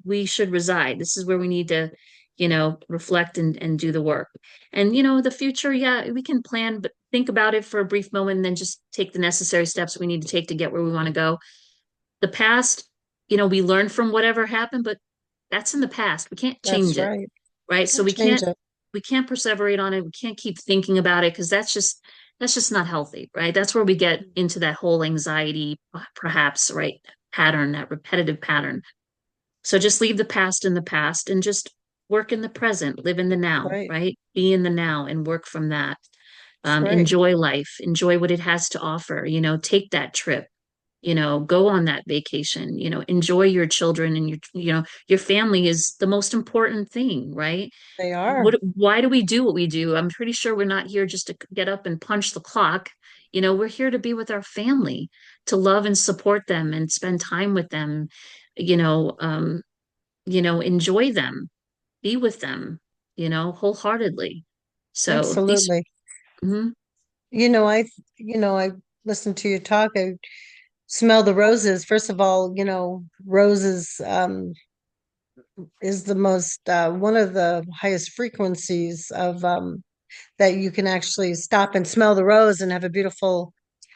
we should reside. This is where we need to, reflect and do the work. And, the future, yeah, we can plan, but think about it for a brief moment and then just take the necessary steps we need to take to get where we want to go. The past, we learn from whatever happened, but that's in the past. We can't That's change it, right. right? So Can't change it. we can't perseverate on it. We can't keep thinking about it because that's just not healthy, right? That's where we get into that whole anxiety, perhaps, right? Pattern, that repetitive pattern. So just leave the past in the past and just work in the present, live in the That's now, right. right? Be in the now and work from that. That's right. Enjoy life, enjoy what it has to offer, take that trip, go on that vacation, enjoy your children and your family is the most important thing, right? They are. Why do we do what we do? I'm pretty sure we're not here just to get up and punch the clock. We're here to be with our family, to love and support them and spend time with them, you know, um, enjoy them, be with them, wholeheartedly. So these, Absolutely. mhm, You know, I, I listened to you talk. I smell the roses. First of all, roses, is the most, one of the highest frequencies of, that you can actually stop and smell the rose and have a beautiful,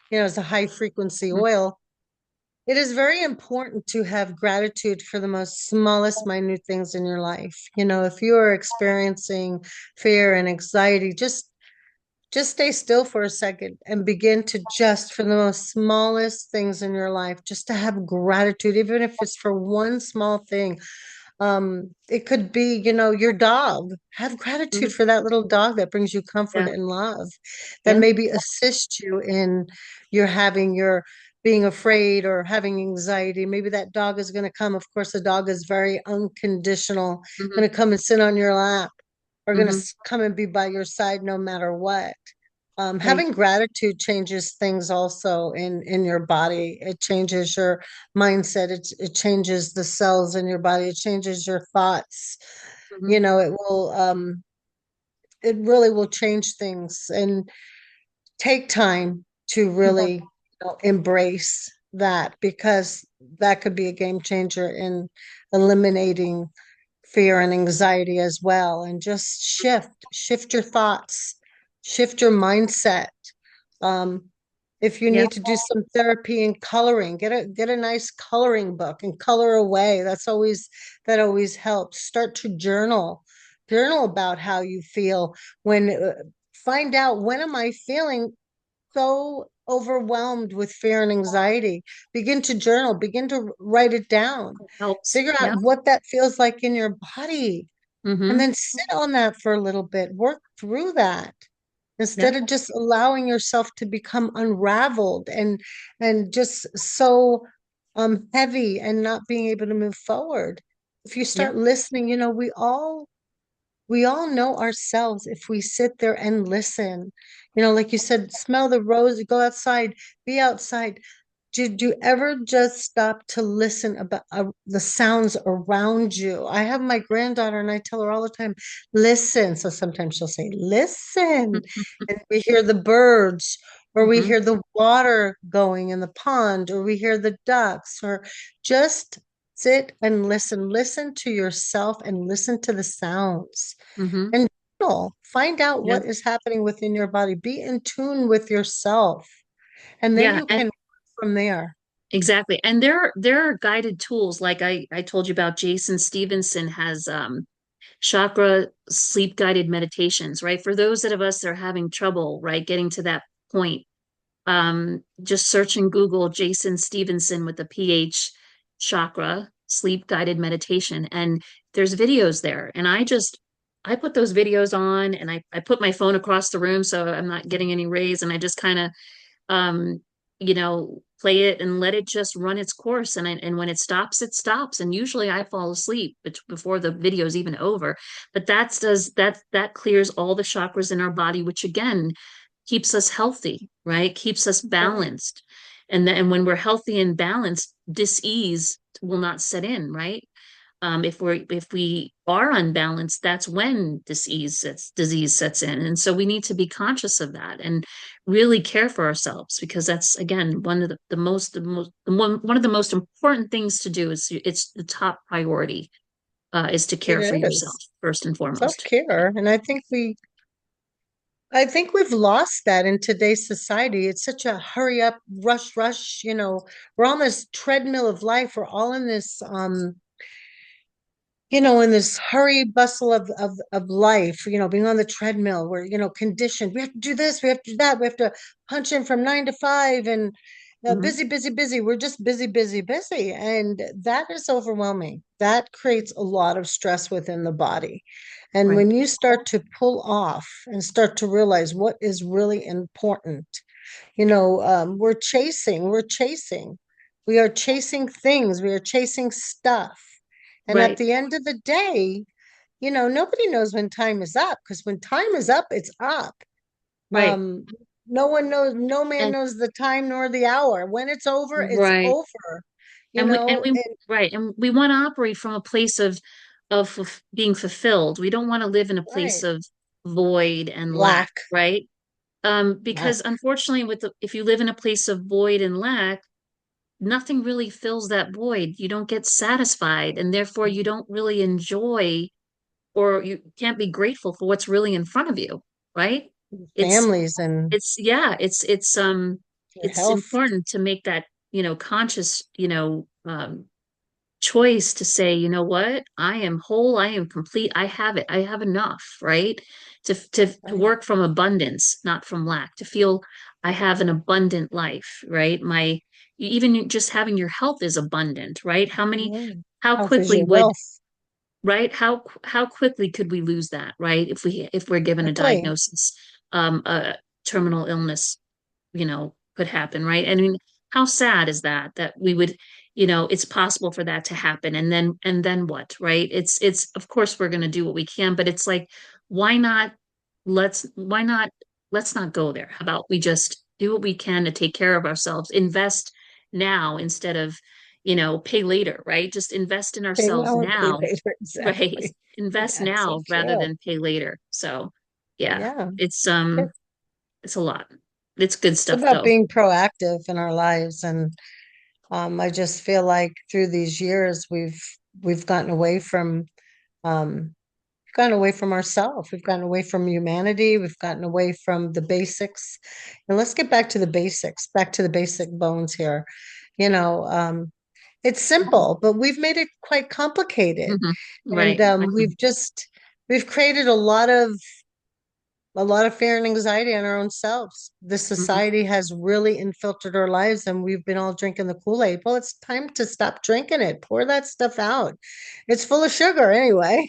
it's a high frequency mhm, oil. It is very important to have gratitude for the most smallest, minute things in your life. If you are experiencing fear and anxiety, just just stay still for a second and begin to just, for the most smallest things in your life, just to have gratitude, even if it's for one small thing. It could be, your dog. Have gratitude Mhm. for that little dog that brings you comfort Yeah. and love, that Yeah. maybe assists you in your being afraid or having anxiety. Maybe that dog is going to come. Of course, the dog is very unconditional, Hmm. going to come and sit on your lap, or going Hmm. to come and be by your side no matter what. Right. Having gratitude changes things also in your body. It changes your mindset. It changes the cells in your body. It changes your thoughts. Hmm. It really will change things, and take time to Yeah. really, embrace that, because that could be a game changer in eliminating fear and anxiety as well. And just shift your thoughts, shift your mindset. um, if you Yeah. need to do some therapy and coloring, get a nice coloring book and color away. That always helps. Start to journal about how you feel when find out, when am I feeling so overwhelmed with fear and anxiety. Begin to journal, begin to write it down, Helps. figure Yeah. out what that feels like in your body, and Hmm. then sit on that for a little bit, work through that, Yeah. instead of just allowing yourself to become unraveled and just so heavy and not being able to move forward. If you Yeah. start listening, we all know ourselves if we sit there and listen. Like you said, smell the rose, go outside, be outside. Did you ever just stop to listen about the sounds around you? I have my granddaughter and I tell her all the time, listen. So sometimes she'll say, listen. And we hear the birds, or we Hmm. hear the water going in the pond, or we hear the ducks, or just sit and listen. Listen to yourself and listen to the sounds. Hmm. And find out Yeah. what is happening within your body. Be in tune with yourself. And then Yeah. you And can work from there. exactly. And there are guided tools like I told you about. Jason Stephenson has chakra sleep guided meditations, right? For those of us that are having trouble, right, getting to that point, just search in Google Jason Stephenson with the PH chakra sleep guided meditation. And there's videos there. And I put those videos on and I put my phone across the room so I'm not getting any rays. And I just kind of, um, play it and let it just run its course. And when it stops, it stops. And usually I fall asleep before the video is even over. But that clears all the chakras in our body, which again keeps us healthy, right? Keeps us Right. balanced. And when we're healthy and balanced, dis-ease will not set in, right? If we are unbalanced, that's when disease sets in. And so we need to be conscious of that and really care for ourselves because that's again one of one of the most important things to do is it's the top priority is to care for It yourself is first and foremost. self-care. And I think we've lost that in today's society. It's such a hurry up, rush, rush. We're on this treadmill of life. We're all in this hurry bustle of life, being on the treadmill. We're, conditioned. We have to do this, we have to do that, we have to punch in from 9 to 5, and Hmm. busy, busy, busy. We're just busy, busy, busy. And that is overwhelming. That creates a lot of stress within the body. And Right, when you start to pull off and start to realize what is really important, we are chasing things, we are chasing stuff. And at right, the end of the day, nobody knows when time is up, because when time is up, it's up. right. Um, no one knows, no man And knows the time nor the hour. When it's over, it's right. over, you And we and know, we and right. And we want to operate from a place of being fulfilled. We don't want to live in a place right. of void and lack, Lack. right? Because Lack. unfortunately, if you live in a place of void and lack, nothing really fills that void. You don't get satisfied, and therefore you don't really enjoy or you can't be grateful for what's really in front of you, right? It's Families and yeah, your it's health. important to make that, conscious, choice to say, you know what, I am whole, I am complete, I have it, I have enough, right? To Right. work from abundance, not from lack, to feel I have an abundant life, right? Even just having your health is abundant, right? Yeah. How Health is quickly your would, wealth. right? How quickly could we lose that, right? If we're given a Quickly. diagnosis, a terminal illness, could happen, right? I mean, how sad is that we would, it's possible for that to happen, and then what, right? It's of course we're going to do what we can, but it's like, why not why not let's not go there. How about we just do what we can to take care of ourselves, invest now instead of, pay later, right? Just invest in Pay ourselves now or pay now, later. right? Exactly. Invest Yeah, it's so now rather true. than pay later. So yeah, Yeah. it's It's it's a lot. It's good stuff about though. being proactive in our lives. And I just feel like through these years we've gotten away from um gotten away from ourselves. We've gotten away from humanity. We've gotten away from the basics. And let's get back to the basics, back to the basic bones here. You know, it's Mhm. simple, but we've made it quite complicated. Mhm. And Right. we've created a lot of fear and anxiety on our own selves. This Mhm. society has really infiltrated our lives, and we've been all drinking the Kool-Aid. Well, it's time to stop drinking it. Pour that stuff out. It's full of sugar anyway.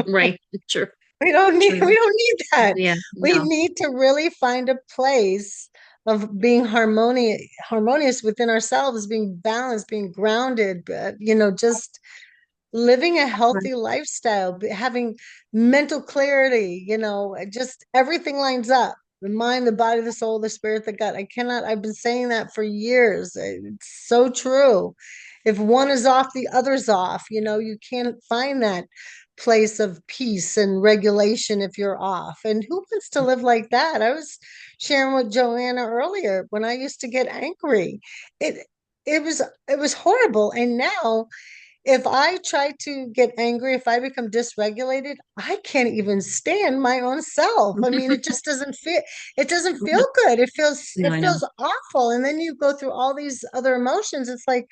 Right. True. We True. don't need that. Yeah. We No. need to really find a place of being harmonious within ourselves, being balanced, being grounded, just living a Right. healthy lifestyle, having mental clarity, just everything lines up. The mind, the body, the soul, the spirit, the gut. I've been saying that for years. It's so true. If one is off, the other's off. You can't find that place of peace and regulation if you're off. And who wants to live like that? I was sharing with Joanna earlier when I used to get angry. It it was horrible. And now if I try to get angry, if I become dysregulated, I can't even stand my own self. I mean, it doesn't feel good. No, It I know. feels awful. And then you go through all these other emotions. It's like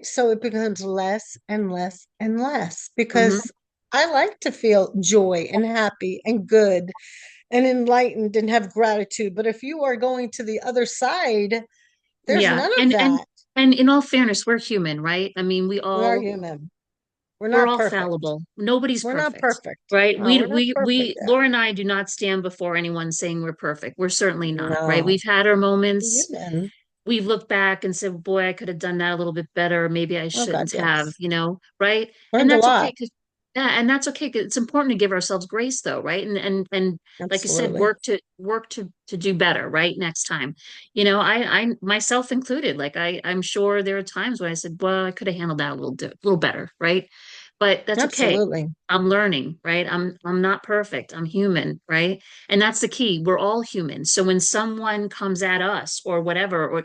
so it becomes less and less and less Hmm. because I like to feel joy and happy and good and enlightened and have gratitude. But if you are going to the other side, there's Yeah. none of And that. and in all fairness, we're human, right? I mean, We are human. We're we're not all perfect. fallible. Nobody's We're not perfect, perfect. right? No, we're not perfect. Yeah. Laura and I do not stand before anyone saying we're perfect. We're certainly not, right? No. We've had our moments. Human. We've looked back and said, boy, I could have done that a little bit better. Maybe I Oh God, shouldn't have, yes. right? And Learned a that's okay lot. because yeah, and that's okay 'cause it's important to give ourselves grace though, right? And like you said, Absolutely. work to do better, right? Next time. I myself included, like I'm sure there are times when I said, well, I could have handled that a little better, right? But that's okay. Absolutely. I'm learning, right? I'm not perfect. I'm human, right? And that's the key. We're all human. So when someone comes at us or whatever, or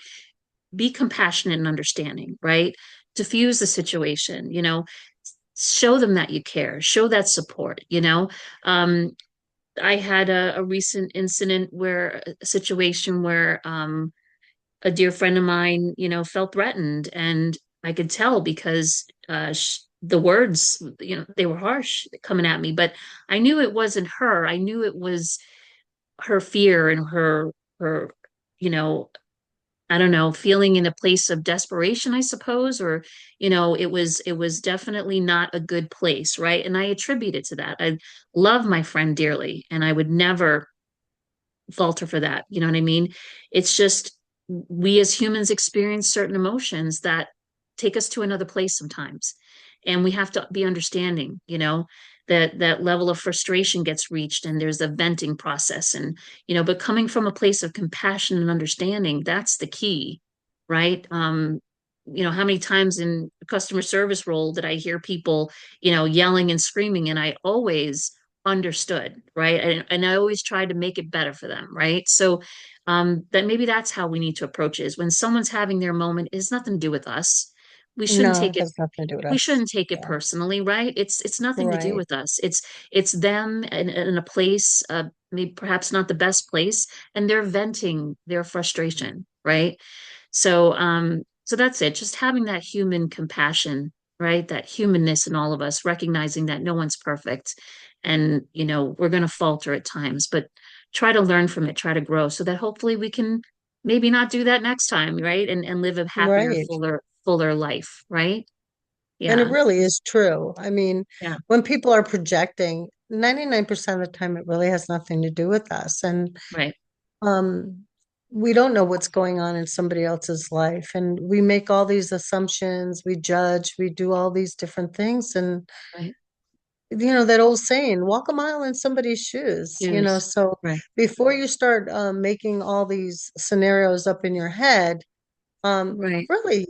be compassionate and understanding, right? Diffuse the situation, show them that you care, show that support, Um, I had a recent incident where a situation where a dear friend of mine, felt threatened, and I could tell because the words, they were harsh coming at me, but I knew it wasn't her. I knew it was her fear and her, you know, I don't know, feeling in a place of desperation, I suppose, or, it was definitely not a good place, right? And I attribute it to that. I love my friend dearly, and I would never falter for that. You know what I mean? It's just we as humans experience certain emotions that take us to another place sometimes. And we have to be understanding, that level of frustration gets reached and there's a venting process. And, but coming from a place of compassion and understanding, that's the key, right? How many times in customer service role did I hear people, yelling and screaming, and I always understood, right? And I always tried to make it better for them, right? So that maybe that's how we need to approach it, is when someone's having their moment, it has nothing to do with us. We shouldn't No, take it it has nothing to do with we us. shouldn't take it Yeah. personally, right? It's nothing to do Right. with us. It's them in a place, maybe perhaps not the best place, and they're venting their frustration, right? So that's it. Just having that human compassion, right? That humanness in all of us, recognizing that no one's perfect. And, we're going to falter at times, but try to learn from it, try to grow so that hopefully we can maybe not do that next time, right? And live a happier, Right. fuller life, right? And it Yeah. really is true. I mean, Yeah. when people are projecting, 99% of the time, it really has nothing to do with us. And Right. um, we don't know what's going on in somebody else's life. And we make all these assumptions, we judge, we do all these different things. And, Right. that old saying, walk a mile in somebody's shoes. Yes. So Right. before you start making all these scenarios up in your head, Right. really,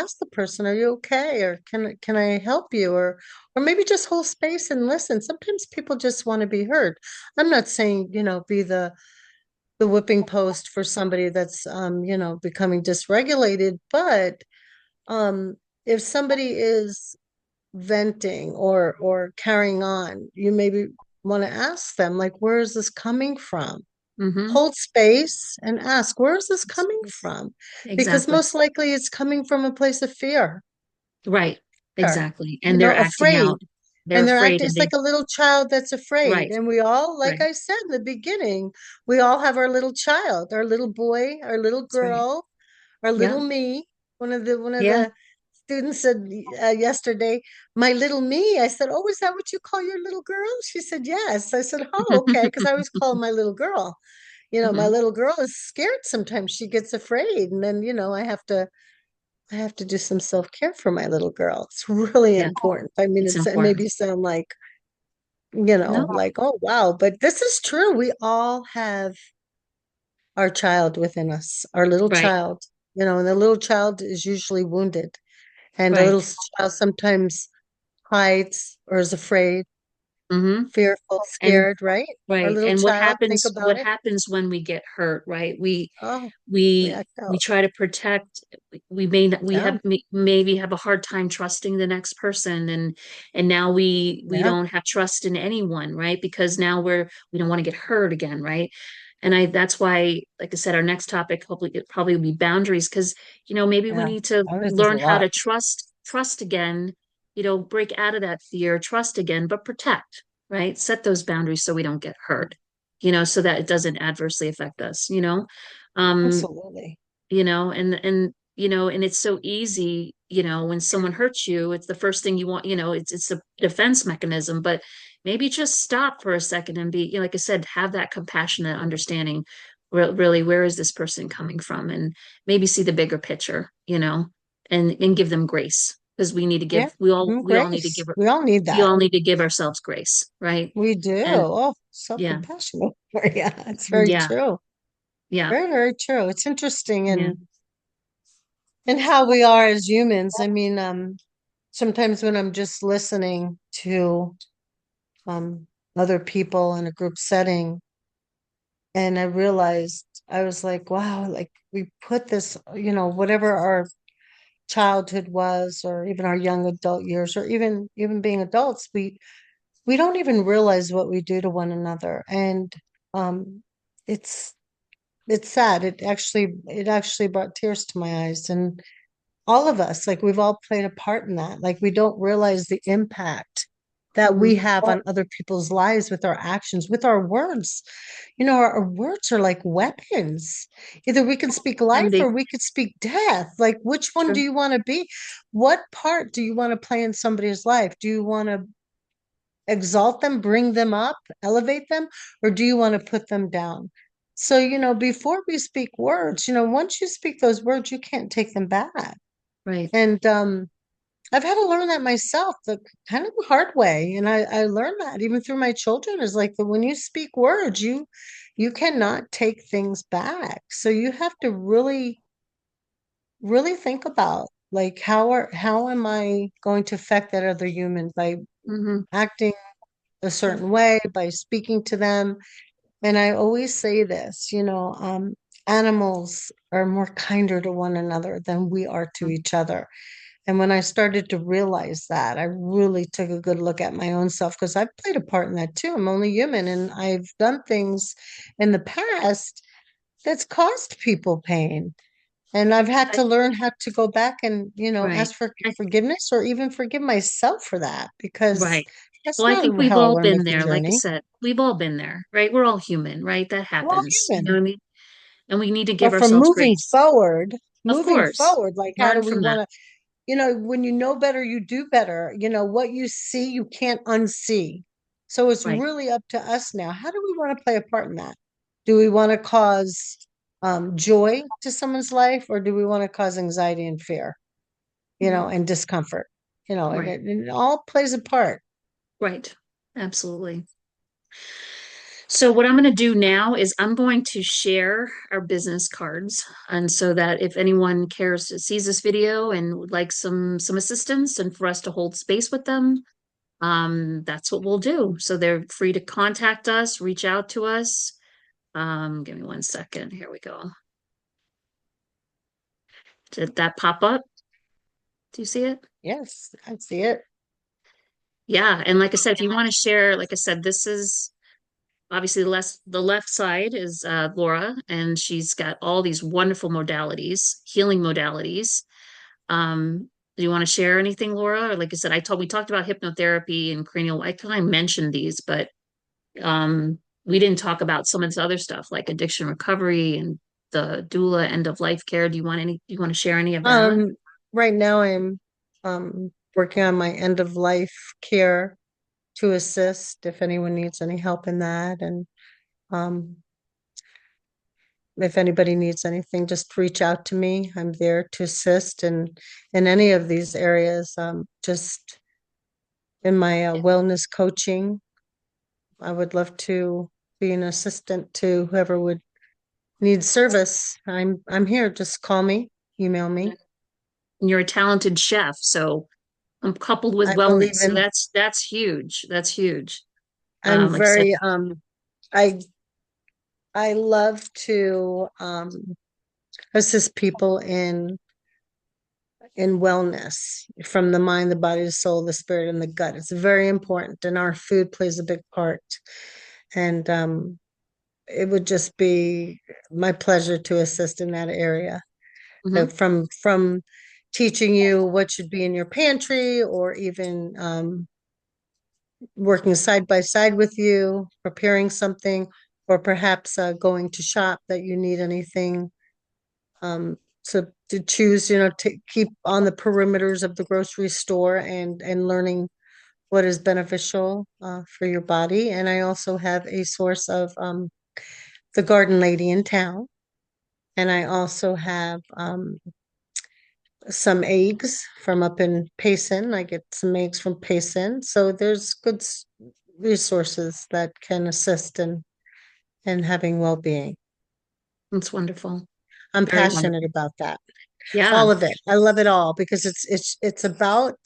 ask the person, are you okay? Or can I help you? Or maybe just hold space and listen. Sometimes people just want to be heard. I'm not saying, be the whipping post for somebody that's becoming dysregulated, but um if somebody is venting or carrying on, you maybe want to ask them, like, where is this coming from? Mm-hmm. Hold space and ask, where is this coming from? Because Exactly. most likely it's coming from a place of fear. Right. Fear, Exactly. And they're acting afraid. out. They're And they're afraid acting, and it's like a little child that's afraid. right. And we all, like Right. I said in the beginning, we all have our little child, our little boy, our little That's right. girl, our Yeah. little me. One of the Yeah. students said yesterday, my little me. I said, oh, is that what you call your little girl? She said, yes. I said, oh, okay, because I always call her my little girl. My Hmm. little girl is scared sometimes. She gets afraid. And then, I have to do some self-care for my little girl. It's really Yeah. important. I mean, It's it important. maybe sound like, No. like, oh, wow, but this is true. We all have our child within us, our little Right. child, and the little child is usually wounded. And the Right. little child sometimes hides or is afraid, Hmm. fearful, And scared, right? Our right. little And what child, think happens about what it. happens when we get hurt, right? We Oh, we we act we out. try to protect. We may not, we Yeah, have maybe have a hard time trusting the next person, and now we yeah, don't have trust in anyone, right? Because now we don't want to get hurt again, right? And that's why, like I said, our next topic hopefully it probably will be boundaries, because maybe we yeah. need to Oh, this is a learn how lot. to trust again, break out of that fear, trust again, but protect, right? Set those boundaries so we don't get hurt, so that it doesn't adversely affect us. Um, Absolutely. and it's so easy, when someone hurts you, it's the first thing you want, it's a defense mechanism, but maybe just stop for a second and be, like I said, have that compassionate understanding. Really, where is this person coming from? And maybe see the bigger picture, and give them grace, because we need to Yeah. give, we all we all need to Grace. give We all need we that. all need to give ourselves grace, right? We do. And Oh, yeah, self-compassion. Yeah, it's very yeah, true. yeah, Very, very true. It's interesting yeah. and how we are as humans. I mean, sometimes when I'm just listening to um other people in a group setting, and I realized I was like, wow, like we put this, whatever our childhood was, or even our young adult years, or even being adults, we don't even realize what we do to one another. And um it's it's sad. It actually brought tears to my eyes. And all of us, like, we've all played a part in that. Like, we don't realize the impact that we Mhm. have on other people's lives with our actions, with our words. Our words are like weapons. Either we can speak Can life be or we could speak death. Like, which one do true. you want to be? What part do you want to play in somebody's life? Do you want to exalt them, bring them up, elevate them, or do you want to put them down? So, before we speak words, once you speak those words, you can't take them back. Right. And I've had to learn that myself, the kind of the hard way. And I learned that even through my children, is like that when you speak words, you cannot take things back. So you have to really, really think about, like, how am I going to affect that other human by Hmm. acting a Yeah. certain way, by speaking to them. And I always say this, animals are more kinder to one another than we are to each other. And when I started to realize that, I really took a good look at my own self, because I've played a part in that too. I'm only human, and I've done things in the past that's caused people pain. And I've had I- to learn how to go back and, right. ask for I, forgiveness or even forgive myself for that because right. that's Well, I not think we've how all we're been making there. Like I journey. said, we've all been there, right? We're all human, right? That We're all happens. You know human. what I mean? And we need to But give for ourselves grace. Of moving course. forward, like how do Learn we from that. want to, when you know better, you do better. What you see, you can't unsee. So it's Right. really up to us now. How do we want to play a part in that? Do we want to cause joy to someone's life, or do we want to cause anxiety and fear, Mhm. and discomfort? And Right. it all plays a part. Right. Absolutely. So what I'm going to do now is I'm going to share our business cards, and so that if anyone cares sees this video and would like some assistance and for us to hold space with them, that's what we'll do. So they're free to contact us, reach out to us. Give me 1 second. Here we go. Did that pop up? Do you see it? Yes, I see it. Yeah. And like I said, if you want to share, like I said, this is obviously the left side is Laura, and she's got all these wonderful modalities, healing modalities. Do you want to share anything, Laura? Or like I said, we talked about hypnotherapy and cranial. I kind of mentioned these, but we didn't talk about some of this other stuff like addiction recovery and the doula end of life care. Do you want to share any of that? Um, right now I'm working on my end of life care to assist if anyone needs any help in that. And um, if anybody needs anything, just reach out to me. I'm there to assist in any of these areas. Just in my wellness coaching, I would love to be an assistant to whoever would need service. I'm here. Just call me, email me. And you're a talented chef, so coupled with I wellness, believe so in. that's huge. That's huge. I'm Like I said, very. I I love to assist people in wellness from the mind, the body, the soul, the spirit, and the gut. It's very important, and our food plays a big part. And it would just be my pleasure to assist in that area. mhm. From teaching you what should be in your pantry, or even working side by side with you, preparing something, or perhaps going to shop that you need anything um, to choose, to keep on the perimeters of the grocery store and learning what is beneficial for your body. And I also have a source of the garden lady in town. And I also have some eggs from up in Payson. I get some eggs from Payson. So there's good resources that can assist in having well-being. That's wonderful. I'm Very passionate wonderful. about that. Yeah. All of it. I love it all because it's about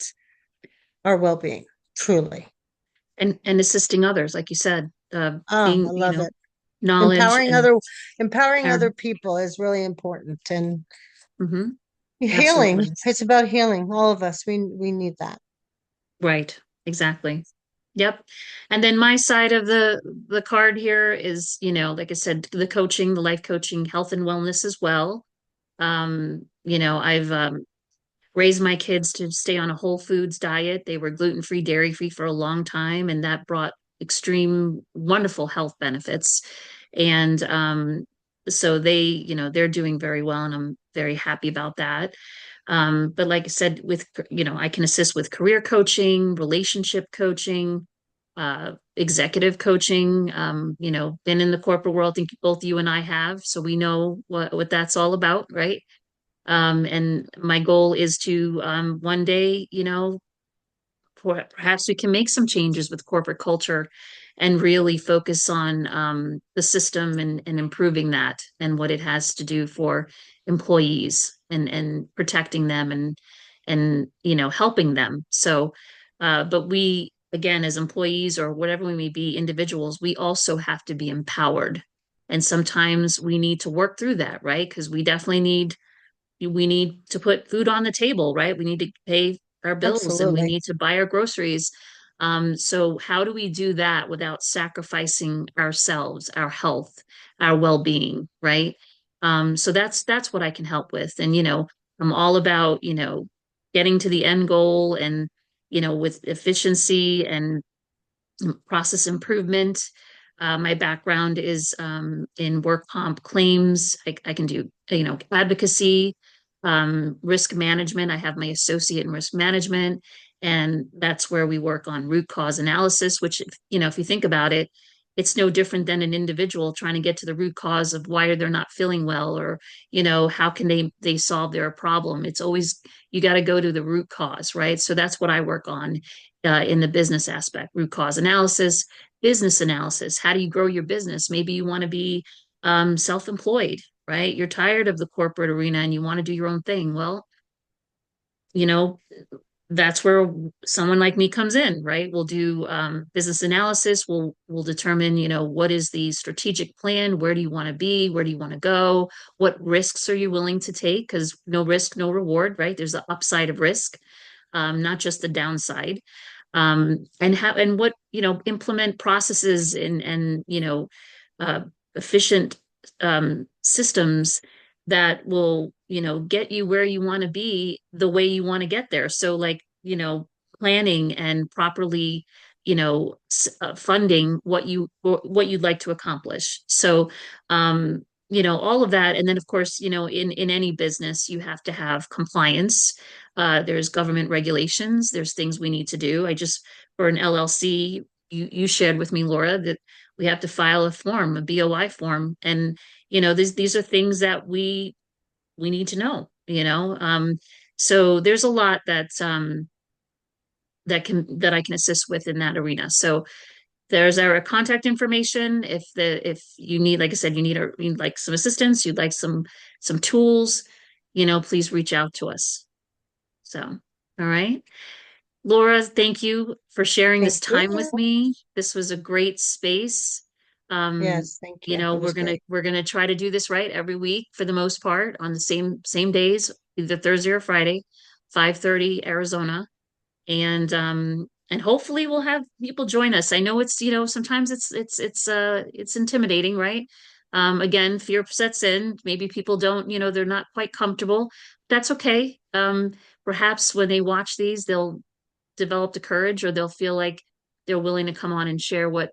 our well-being, truly. And assisting others, like you said, Oh, being, I love it. knowledge Empowering and other empowering power. other people is really important. And Hmm. healing. Absolutely. It's about healing. All of us. We need that. Right. Exactly. Yep. And then my side of the card here is, like I said, the coaching, the life coaching, health and wellness as well. I've raised my kids to stay on a whole foods diet. They were gluten-free, dairy-free for a long time, and that brought extreme wonderful health benefits. And so they're doing very well, and I'm very happy about that. But like I said, I can assist with career coaching, relationship coaching, executive coaching. Been in the corporate world, I think both you and I have, so we know what that's all about, right? And my goal is to one day, perhaps we can make some changes with corporate culture and really focus on the system and improving that and what it has to do for employees and protecting them and helping them. So, but we again as employees or whatever we may be, individuals, we also have to be empowered. And sometimes we need to work through that, right? Because we need to put food on the table, right? We need to pay our bills and we Absolutely. need to buy our groceries. So how do we do that without sacrificing ourselves, our health, our well-being, right? So that's what I can help with. And, I'm all about, getting to the end goal and, with efficiency and process improvement. My background is in work comp claims. I can do, advocacy, risk management. I have my associate in risk management, and that's where we work on root cause analysis, which, if you think about it, it's no different than an individual trying to get to the root cause of why they're not feeling well, or, how can they solve their problem. It's always, you got to go to the root cause, right? So that's what I work on in the business aspect, root cause analysis, business analysis. How do you grow your business? Maybe you want to be self-employed, right? You're tired of the corporate arena and you want to do your own thing. Well, you know, that's where someone like me comes in, right? We'll do business analysis. We'll determine, what is the strategic plan? Where do you want to be? Where do you want to go? What risks are you willing to take? Because no risk, no reward, right? There's the upside of risk, not just the downside. And how and what, implement processes and uh, efficient systems that will, get you where you want to be the way you want to get there. So like, planning and properly, funding what you'd like to accomplish. So, all of that. And then of course, in any business, you have to have compliance. There's government regulations. There's things we need to do. For an LLC, you shared with me, Laura, that we have to file a form, a BOI form, and these are things that we need to know. So there's a lot that I can assist with in that arena. So there's our contact information. If you need, like I said, you need like some assistance, you'd like some tools, please reach out to us. So, all right. Laura, thank you for sharing this Thank time you. with me. This was a great space. Yes, thank you. It We're was gonna great. we're gonna try to do this right every week for the most part on the same days, either Thursday or Friday, 5:30 Arizona. And hopefully we'll have people join us. I know it's, sometimes it's intimidating, right? Again, fear sets in. Maybe people don't, they're not quite comfortable. That's okay. Perhaps when they watch these, they'll develop the courage, or they'll feel like they're willing to come on and share what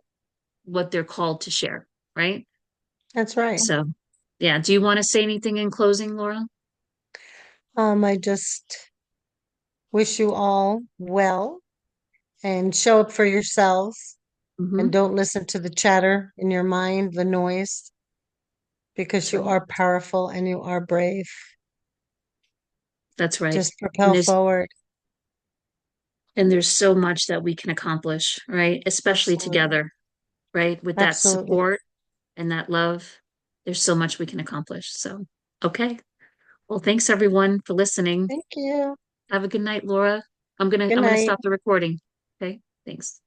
they're called to share, right? That's right. So, yeah. Do you want to say anything in closing, Laura? I just wish you all well and show up for yourselves and Hmm. don't listen to the chatter in your mind, the noise, because That's you right. are powerful and you are brave. That's right. Just And propel there's forward. and there's so much that we can accomplish, right? Especially Absolutely. together, right? With that Absolutely. support and that love, there's so much we can accomplish. So, okay. Well, thanks everyone for listening. Thank you. Have a good night, Laura. I'm Good gonna night. stop the recording. Okay? Thanks.